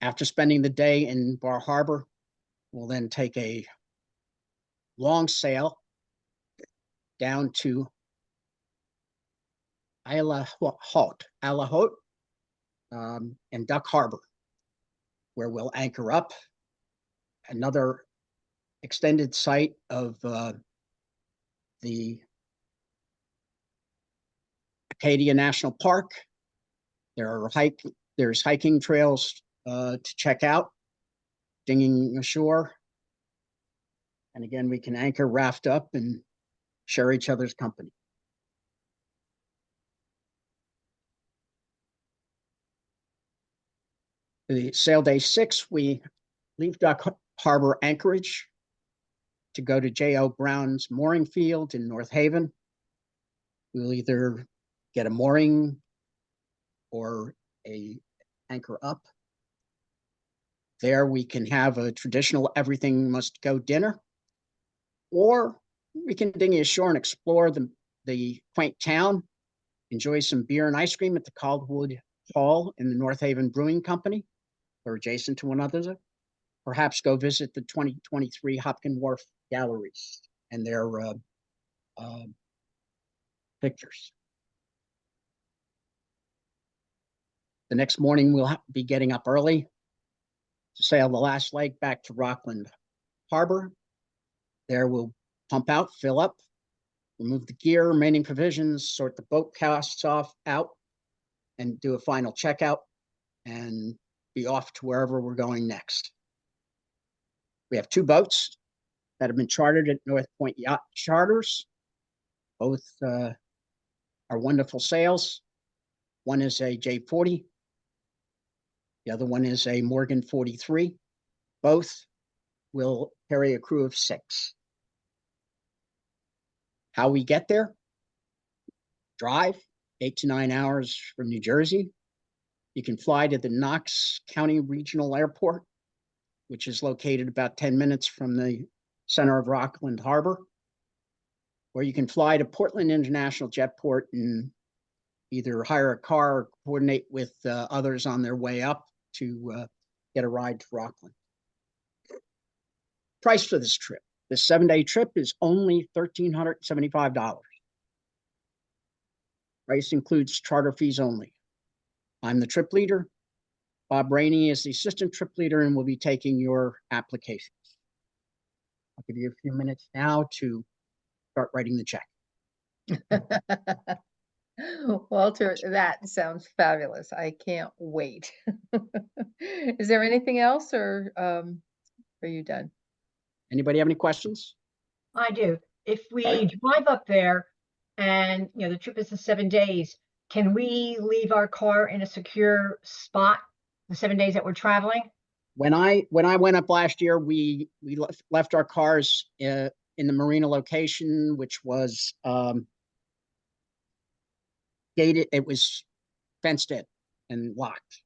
After spending the day in Bar Harbor, we'll then take a long sail down to Isle Haute and Duck Harbor, where we'll anchor up. Another extended site of the Acadia National Park. There's hiking trails to check out, dinging ashore. And again, we can anchor, raft up, and share each other's company. The sail day 6, we leave Duck Harbor Anchorage to go to J.O. Brown's mooring field in North Haven. We'll either get a mooring or a anchor up. There we can have a traditional everything must go dinner, or we can dinghy ashore and explore the quaint town, enjoy some beer and ice cream at the Caldwood Hall in the North Haven Brewing Company, or adjacent to one another. Perhaps go visit the 2023 Hopkin Wharf Galleries and their pictures. The next morning, we'll be getting up early to sail the last leg back to Rockland Harbor. There we'll pump out, fill up, remove the gear, remaining provisions, sort the boat casts out, and do a final checkout and be off to wherever we're going next. We have 2 boats that have been chartered at North Point Yacht Charters. Both are wonderful sails. One is a J40. The other one is a Morgan 43. Both will carry a crew of 6. How we get there? Drive 8 to 9 hours from New Jersey. You can fly to the Knox County Regional Airport, which is located about 10 minutes from the center of Rockland Harbor. Or you can fly to Portland International Jetport and either hire a car or coordinate with others on their way up to get a ride to Rockland. Price for this trip. This 7-day trip is only $1,375. Price includes charter fees only. I'm the trip leader. Bob Rainey is the assistant trip leader and will be taking your applications. I'll give you a few minutes now to start writing the check. Walter, that sounds fabulous. I can't wait. Is there anything else, or are you done? Anybody have any questions? I do. If we drive up there and, the trip is the 7 days, can we leave our car in a secure spot the 7 days that we're traveling? When I went up last year, we left our cars in the marina location, which was gated. It was fenced in and locked.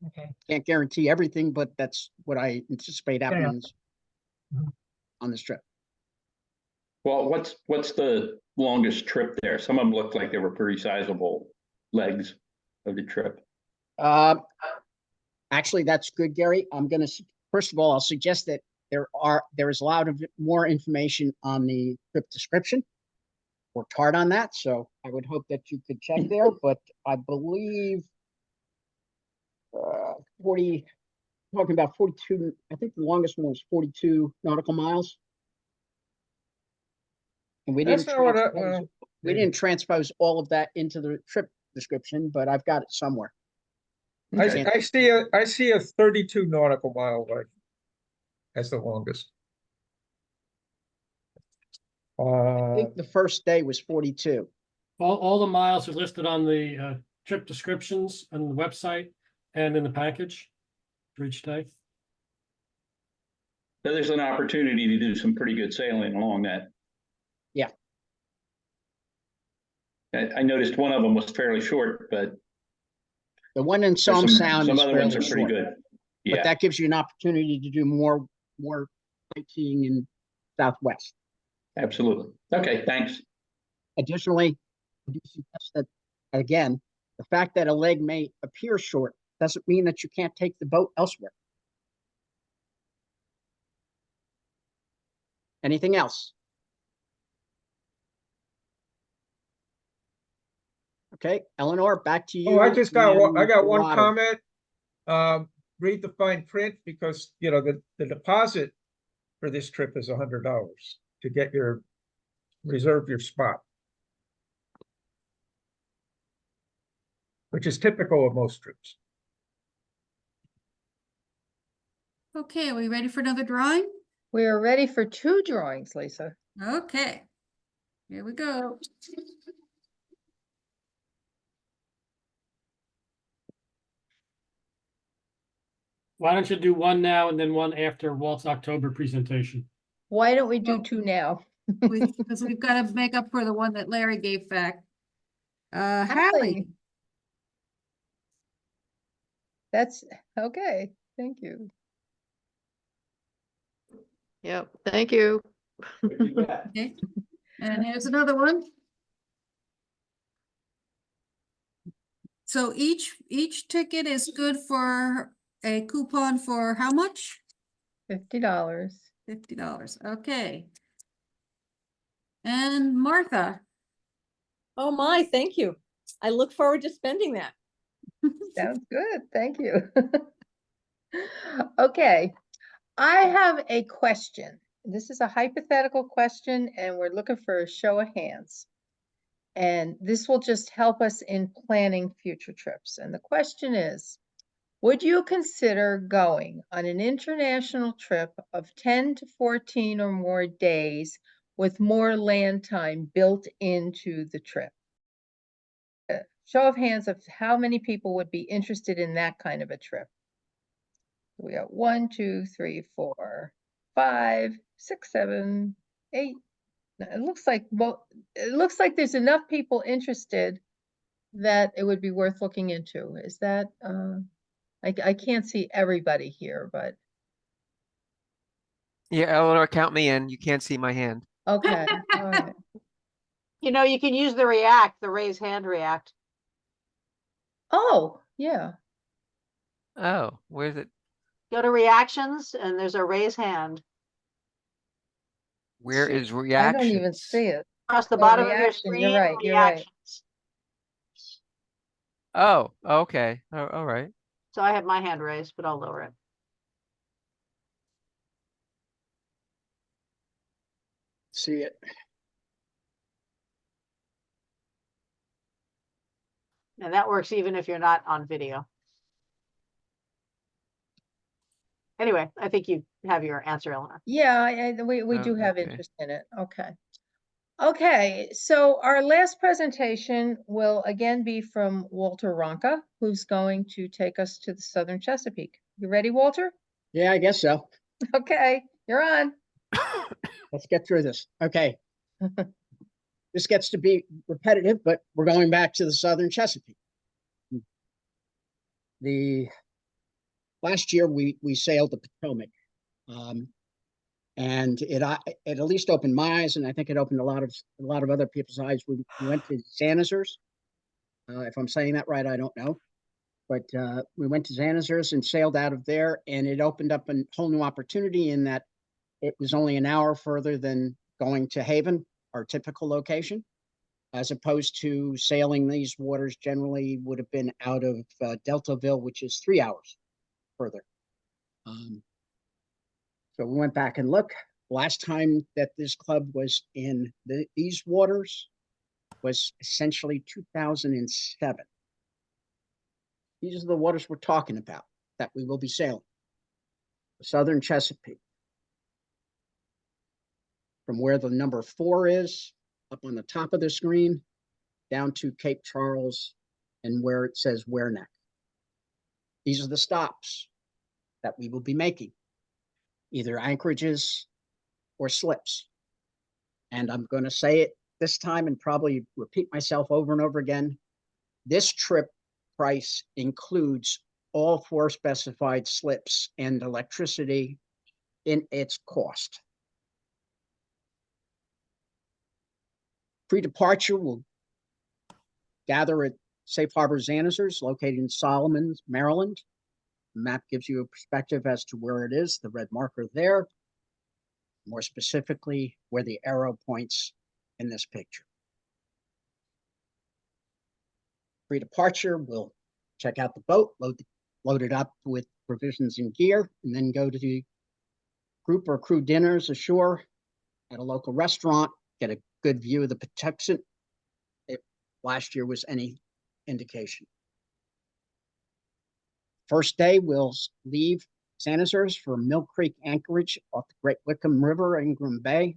Okay. Can't guarantee everything, but that's what I anticipate Fair enough. happening on this trip. Well, what's the longest trip there? Some of them looked like they were pretty sizable legs of the trip. Actually, that's good, Gary. I'm going to, first of all, I'll suggest that there is a lot of more information on the trip description. Worked hard on that, so I would hope that you could check there, but I believe 40, talking about 42, I think the longest one was 42 nautical miles. And we didn't transpose all of that into the trip description, but I've got it somewhere. I see a 32 nautical mile leg as the longest. I think the first day was 42. All the miles are listed on the trip descriptions on the website and in the package for each day. So there's an opportunity to do some pretty good sailing along that. Yeah. I noticed one of them was fairly short, but the one in Somme Sound some is other ones fairly are pretty short, good. Yeah. but that gives you an opportunity to do more sightseeing in Southwest. Absolutely. Okay, thanks. Additionally, I do suggest that, again, the fact that a leg may appear short doesn't mean that you can't take the boat elsewhere. Anything else? Okay, Eleanor, back to you. Oh, I just got one, I and got one Water. comment. Read the fine print because, the deposit for this trip is $100 to get reserve your spot. Which is typical of most trips. Okay, are we ready for another drawing? We are ready for 2 drawings, Lisa. Okay, here we go. Why don't you do one now and then one after Walt's October presentation? Why don't we do 2 now? Because we've got to make up for the one that Larry gave back. Hallie. That's okay. Thank you. Yep, thank you. Okay. And here's another one. So each ticket is good for a coupon for how much? $50. $50, okay. And Martha. Oh my, thank you. I look forward to spending that. Sounds good. Thank you. Okay, I have a question. This is a hypothetical question and we're looking for a show of hands. And this will just help us in planning future trips. And the question is, would you consider going on an international trip of 10 to 14 or more days with more land time built into the trip? Show of hands of how many people would be interested in that kind of a trip. We got 1, 2, 3, 4, 5, 6, 7, 8. It looks like there's enough people interested that it would be worth looking into. Is that I can't see everybody here, but Yeah, Eleanor, count me in. You can't see my hand. okay. All right. You know, you can use the raise hand react. Oh, yeah. Oh, where's it? Go to reactions and there's a raise hand. Where is I reaction? don't even see it. Across the Oh, bottom of your reaction, screen, you're right, you're right. reactions. Oh, okay. Oh, all right. So I have my hand raised, but I'll lower it. See it. And that works even if you're not on video. Anyway, I think you have your answer, Eleanor. Yeah, we Oh, do have okay. interest in it. Okay. Okay, so our last presentation will again be from Walter Ronca, who's going to take us to the Southern Chesapeake. You ready, Walter? Yeah, I guess so. Okay, you're on. Let's get through this. Okay. This gets to be repetitive, but we're going back to the Southern Chesapeake. Last year we sailed the Potomac, and it at least opened my eyes, and I think it opened a lot of other people's eyes. We went to Zanazers. If I'm saying that right, I don't know, but we went to Zanazers and sailed out of there, and it opened up a whole new opportunity in that it was only an hour further than going to Haven, our typical location, as opposed to sailing these waters generally would have been out of Deltaville, which is 3 hours further. So we went back and looked. Last time that this club was in these waters was essentially 2007. These are the waters we're talking about that we will be sailing. The Southern Chesapeake. From where the number 4 is, up on the top of the screen, down to Cape Charles and where it says Wereneck. These are the stops that we will be making, either anchorages or slips. And I'm going to say it this time and probably repeat myself over and over again. This trip price includes all 4 specified slips and electricity in its cost. Pre-departure will gather at Safe Harbor Zanazers, located in Solomons, Maryland. The map gives you a perspective as to where it is, the red marker there, more specifically where the arrow points in this picture. Pre-departure, we'll check out the boat, load it up with provisions and gear, and then go to the group or crew dinners ashore at a local restaurant, get a good view of the Patuxent if last year was any indication. First day, we'll leave Zanazers for Mill Creek Anchorage off the Great Wickham River, Ingram Bay.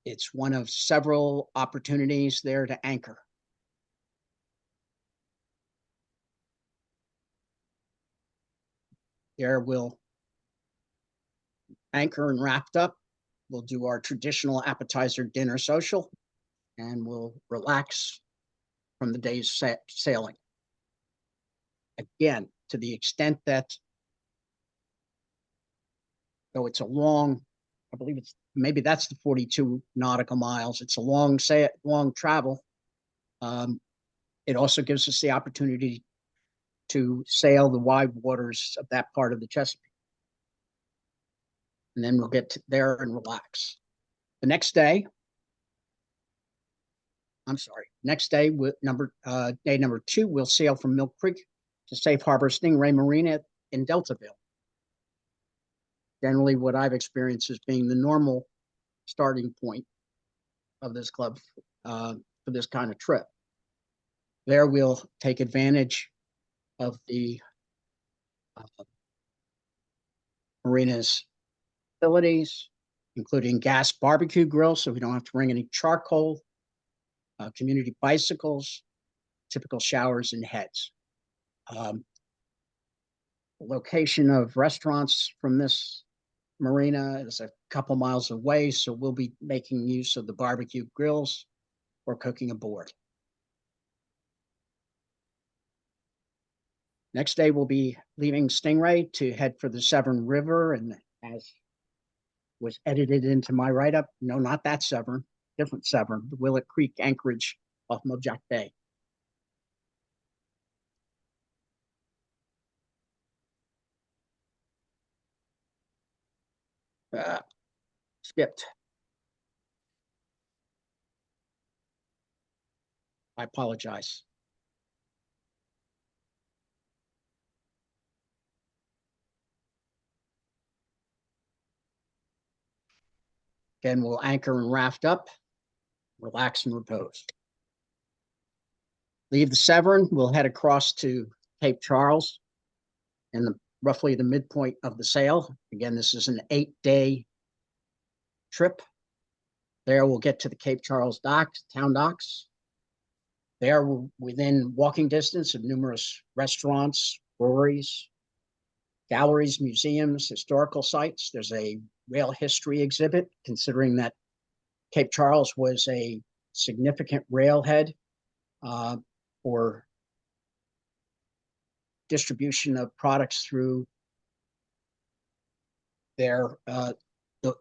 It's one of several opportunities there to anchor. There we'll anchor and wrapped up. We'll do our traditional appetizer dinner social, and we'll relax from the day's sailing. Again, to the extent that, though it's a long, I believe it's, maybe that's the 42 nautical miles. It's a long travel. It also gives us the opportunity to sail the wide waters of that part of the Chesapeake. And then we'll get there and relax. The next day, day number 2, we'll sail from Mill Creek to Safe Harbor Stingray Marina in Deltaville. Generally, what I've experienced as being the normal starting point of this club for this kind of trip. There we'll take advantage of the marina's facilities, including gas barbecue grills, so we don't have to bring any charcoal, community bicycles, typical showers and heads. The location of restaurants from this marina is a couple miles away, so we'll be making use of the barbecue grills or cooking aboard. Next day, we'll be leaving Stingray to head for the Severn River, and as was edited into my write-up, no, not that Severn, different Severn, the Willett Creek anchorage off Mojack Bay. Skipped. I apologize. Again, we'll anchor and raft up, relax and repose. Leave the Severn, we'll head across to Cape Charles and roughly the midpoint of the sail. Again, this is an 8-day trip. There we'll get to the Cape Charles docks, town docks. There we're within walking distance of numerous restaurants, breweries, galleries, museums, historical sites. There's a rail history exhibit, considering that Cape Charles was a significant railhead for distribution of products through their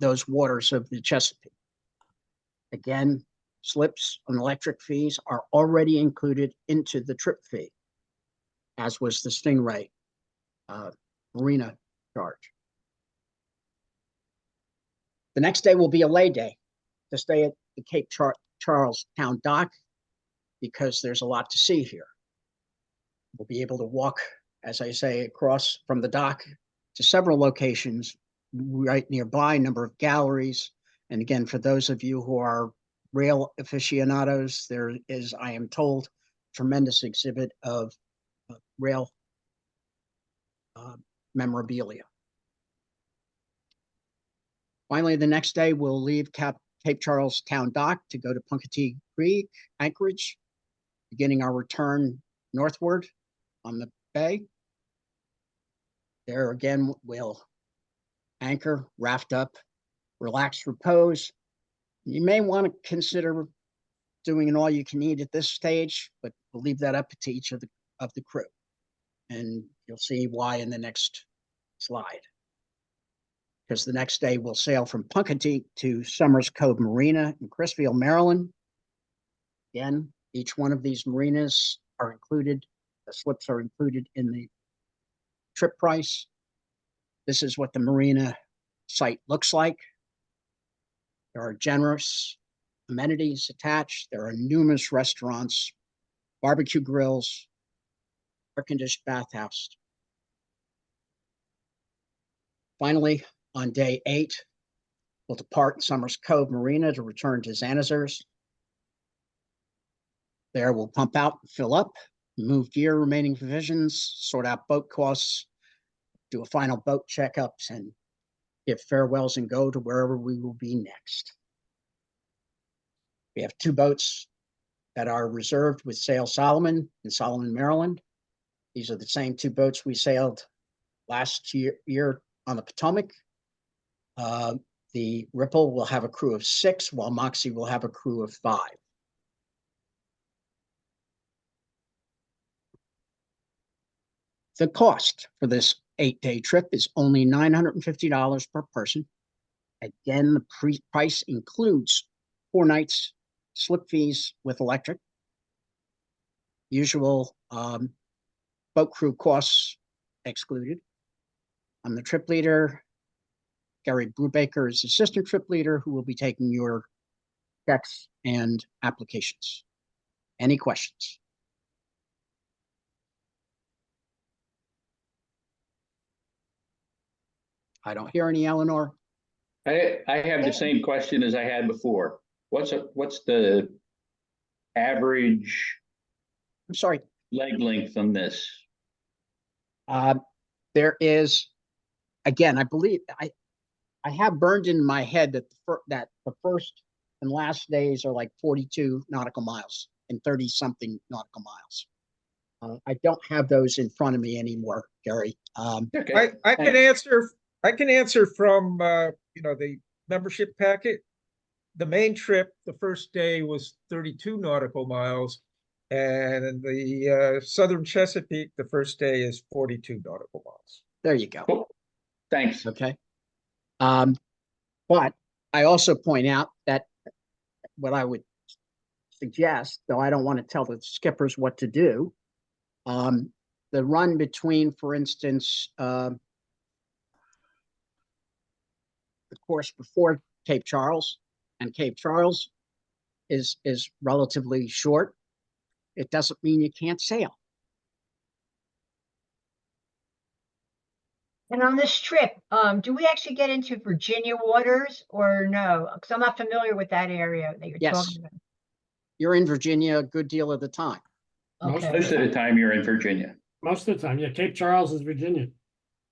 those waters of the Chesapeake. Again, slips and electric fees are already included into the trip fee, as was the Stingray marina charge. The next day will be a lay day to stay at the Cape Charles Town Dock, because there's a lot to see here. We'll be able to walk, as I say, across from the dock to several locations right nearby, a number of galleries. And again, for those of you who are rail aficionados, there is, I am told, tremendous exhibit of rail memorabilia. Finally, the next day, we'll leave Cape Charles Town Dock to go to Punkatea Creek anchorage, beginning our return northward on the bay. There again, we'll anchor, raft up, relax, repose. You may want to consider doing an all-you-can-eat at this stage, but we'll leave that up to each of the crew. And you'll see why in the next slide. Because the next day we'll sail from Punkatea to Summers Cove Marina in Crisfield, Maryland. Again, each one of these marinas are included, the slips are included in the trip price. This is what the marina site looks like. There are generous amenities attached. There are numerous restaurants, barbecue grills, air-conditioned bathhouse. Finally, on day 8, we'll depart Summers Cove Marina to return to Zanazers. There we'll pump out, fill up, move gear, remaining provisions, sort out boat costs, do a final boat checkups, and give farewells and go to wherever we will be next. We have 2 boats that are reserved with Sail Solomon in Solomon, Maryland. These are the same 2 boats we sailed last year on the Potomac. The Ripple will have a crew of 6, while Moxie will have a crew of 5. The cost for this 8-day trip is only $950 per person. Again, the price includes 4 nights slip fees with electric, usual boat crew costs excluded. I'm the trip leader. Gary Brubaker is assistant trip leader, who will be taking your checks and applications. Any questions? I don't hear any, Eleanor. I have the same question as I had before. What's the average I'm sorry. leg length on this? There is, again, I believe I have burned in my head that the first and last days are like 42 nautical miles and 30 something nautical miles. I don't have those in front of me anymore, Gary. Okay. I can answer from, the membership packet. The main trip, the first day was 32 nautical miles. And the Southern Chesapeake, the first day is 42 nautical miles. There you go. Cool. Thanks. Okay. But I also point out that what I would suggest, though I don't want to tell the skippers what to do, the run between, for instance, the course before Cape Charles and Cape Charles is relatively short. It doesn't mean you can't sail. And on this trip, do we actually get into Virginia waters or no? Because I'm not familiar with that area that you're Yes. talking about. You're in Virginia a good deal of the time. Okay. Most of the time you're in Virginia. Most of the time, yeah, Cape Charles is Virginia.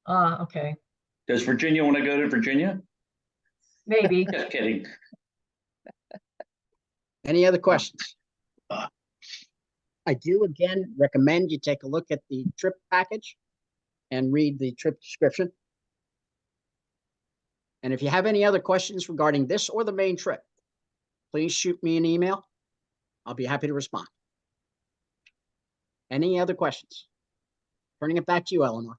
Okay. Does Virginia want to go to Virginia? Maybe. Just kidding. Any other questions? I do again recommend you take a look at the trip package and read the trip description. And if you have any other questions regarding this or the main trip, please shoot me an email. I'll be happy to respond. Any other questions? Turning it back to you, Eleanor.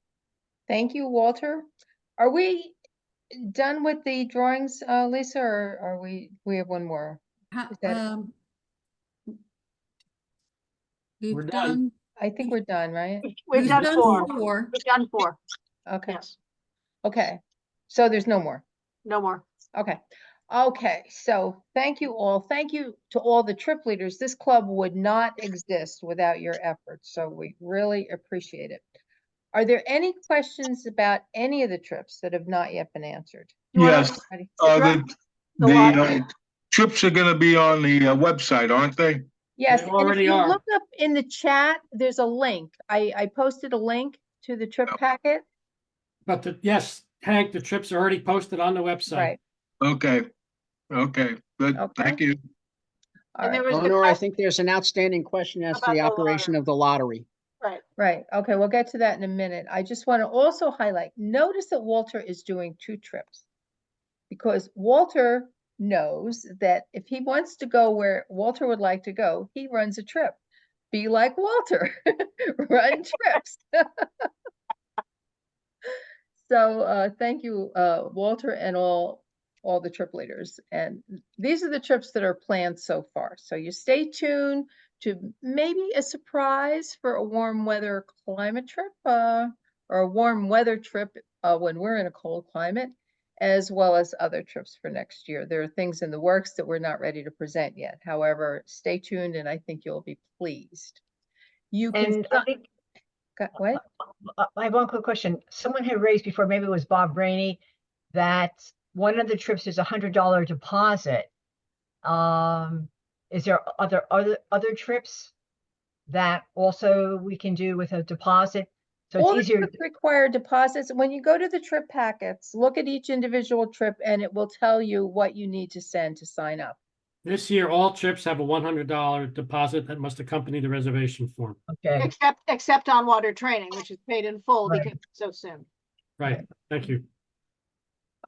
Thank you, Walter. Are we done with the drawings, Lisa, or are we have one more? How- Is that- We've We're done. done, I think we're done, right? We've done four. four. We've done four. Okay, Yes, okay. So there's no more. no more. Okay. Okay, so thank you all. Thank you to all the trip leaders. This club would not exist without your efforts, so we really appreciate it. Are there any questions about any of the trips that have not yet been answered? Yes, Anybody? the trips are gonna be on the website, aren't they? Yes, They and if already you are. look up in the chat, there's a link. I posted a link to the trip packet. But yes, Hank, the trips are already posted on the website. Right. Okay, good, thank you. All And there right. was the Eleanor, I question think there's an outstanding question as to about the the operation of the lottery. Right. Right, okay, we'll get to that in a minute. I just want to also highlight, notice that Walter is doing 2 trips. Because Walter knows that if he wants to go where Walter would like to go, he runs a trip. Be like Walter, run trips. So thank you, Walter, and all the trip leaders. And these are the trips that are planned so far. So you stay tuned to maybe a surprise for a warm weather climate trip, or a warm weather trip when we're in a cold climate, as well as other trips for next year. There are things in the works that we're not ready to present yet. However, stay tuned and I think you'll be pleased. You can, And I think what? I have one quick question. Someone had raised before, maybe it was Bob Rainey, that one of the trips is $100 deposit. Is there other trips that also we can do with a deposit? So All the it's easier. trips require deposits. When you go to the trip packets, look at each individual trip and it will tell you what you need to send to sign up. This year, all trips have a $100 deposit that must accompany the reservation form. Okay. Except on water training, which is paid in full Right. because it's so soon. Right, thank you.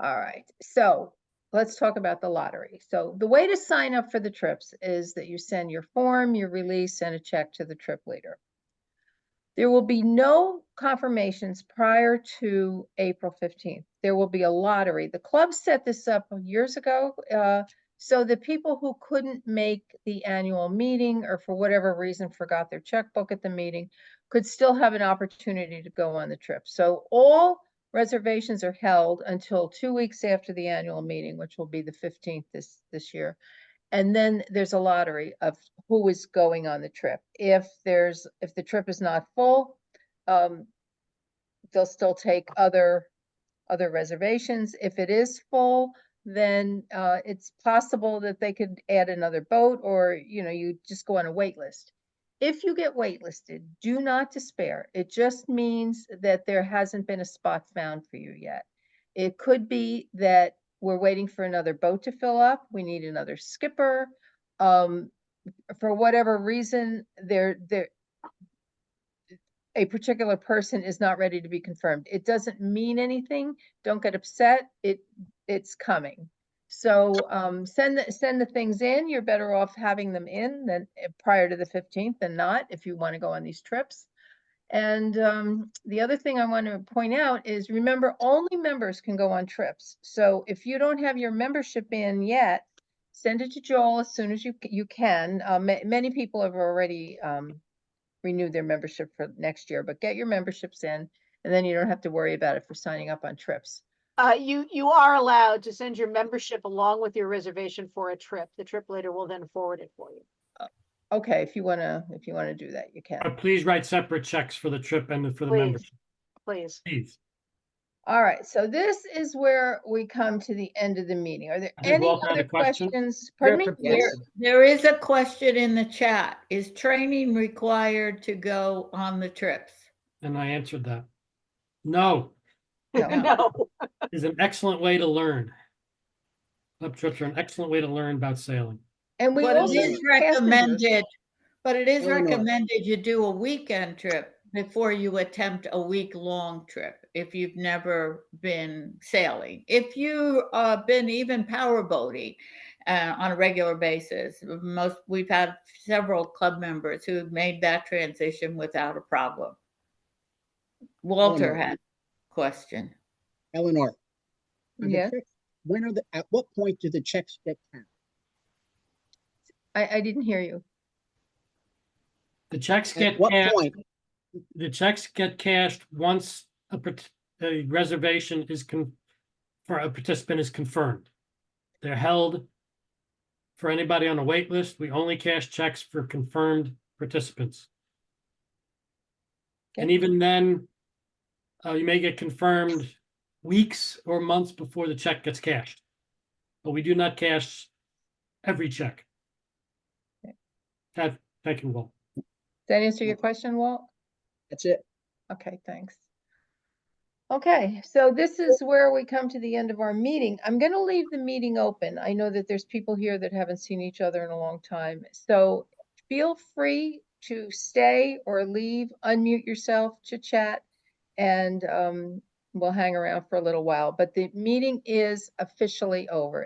All right, so let's talk about the lottery. So the way to sign up for the trips is that you send your form, your release, and a check to the trip leader. There will be no confirmations prior to April 15th. There will be a lottery. The club set this up years ago so that people who couldn't make the annual meeting or for whatever reason forgot their checkbook at the meeting could still have an opportunity to go on the trip. So all reservations are held until 2 weeks after the annual meeting, which will be the 15th this year. And then there's a lottery of who is going on the trip. If the trip is not full, they'll still take other reservations. If it is full, then it's possible that they could add another boat, or, you know, you just go on a wait list. If you get waitlisted, do not despair. It just means that there hasn't been a spot found for you yet. It could be that we're waiting for another boat to fill up. We need another skipper. For whatever reason, a particular person is not ready to be confirmed. It doesn't mean anything. Don't get upset. It's coming. So send the things in. You're better off having them in than prior to the 15th than not, if you want to go on these trips. And the other thing I want to point out is, remember, only members can go on trips. So if you don't have your membership in yet, send it to Joel as soon as you can. Many people have already renewed their membership for next year, but get your memberships in, and then you don't have to worry about it for signing up on trips. You are allowed to send your membership along with your reservation for a trip. The trip leader will then forward it for you. Okay, if you wanna do that, you can. But please write separate checks for the trip and for the Please. membership. Please. Please. All right, so this is where we come to the end of the meeting. Are there I think any Walt had a other question. questions? Pardon me? Yes. There is a question in the chat. Is training required to go on the trips? And I answered that. No, No. is an excellent way to learn. Club trips are an excellent way to learn about sailing. And we But it also is need passengers. recommended, but it is Eleanor. recommended you do a weekend trip before you attempt a week-long trip if you've never been sailing. If you been even power boating on a regular basis, we've had several club members who have made that transition without a problem. Walter Eleanor. had a question. Eleanor. are the Yes. checks- at what point do the checks get counted? I didn't hear you. The checks At get what cashed. point? The checks get cashed once a reservation for a participant is confirmed. They're held for anybody on a wait list. We only cash checks for confirmed participants. And Okay. even then, you may get confirmed weeks or months before the check gets cashed. But we do not cash every check. Thank you, Walt. Does that answer your question, Walt? That's it. Okay, thanks. Okay, so this is where we come to the end of our meeting. I'm going to leave the meeting open. I know that there's people here that haven't seen each other in a long time. So feel free to stay or leave, unmute yourself, chit chat, and we'll hang around for a little while. But the meeting is officially over.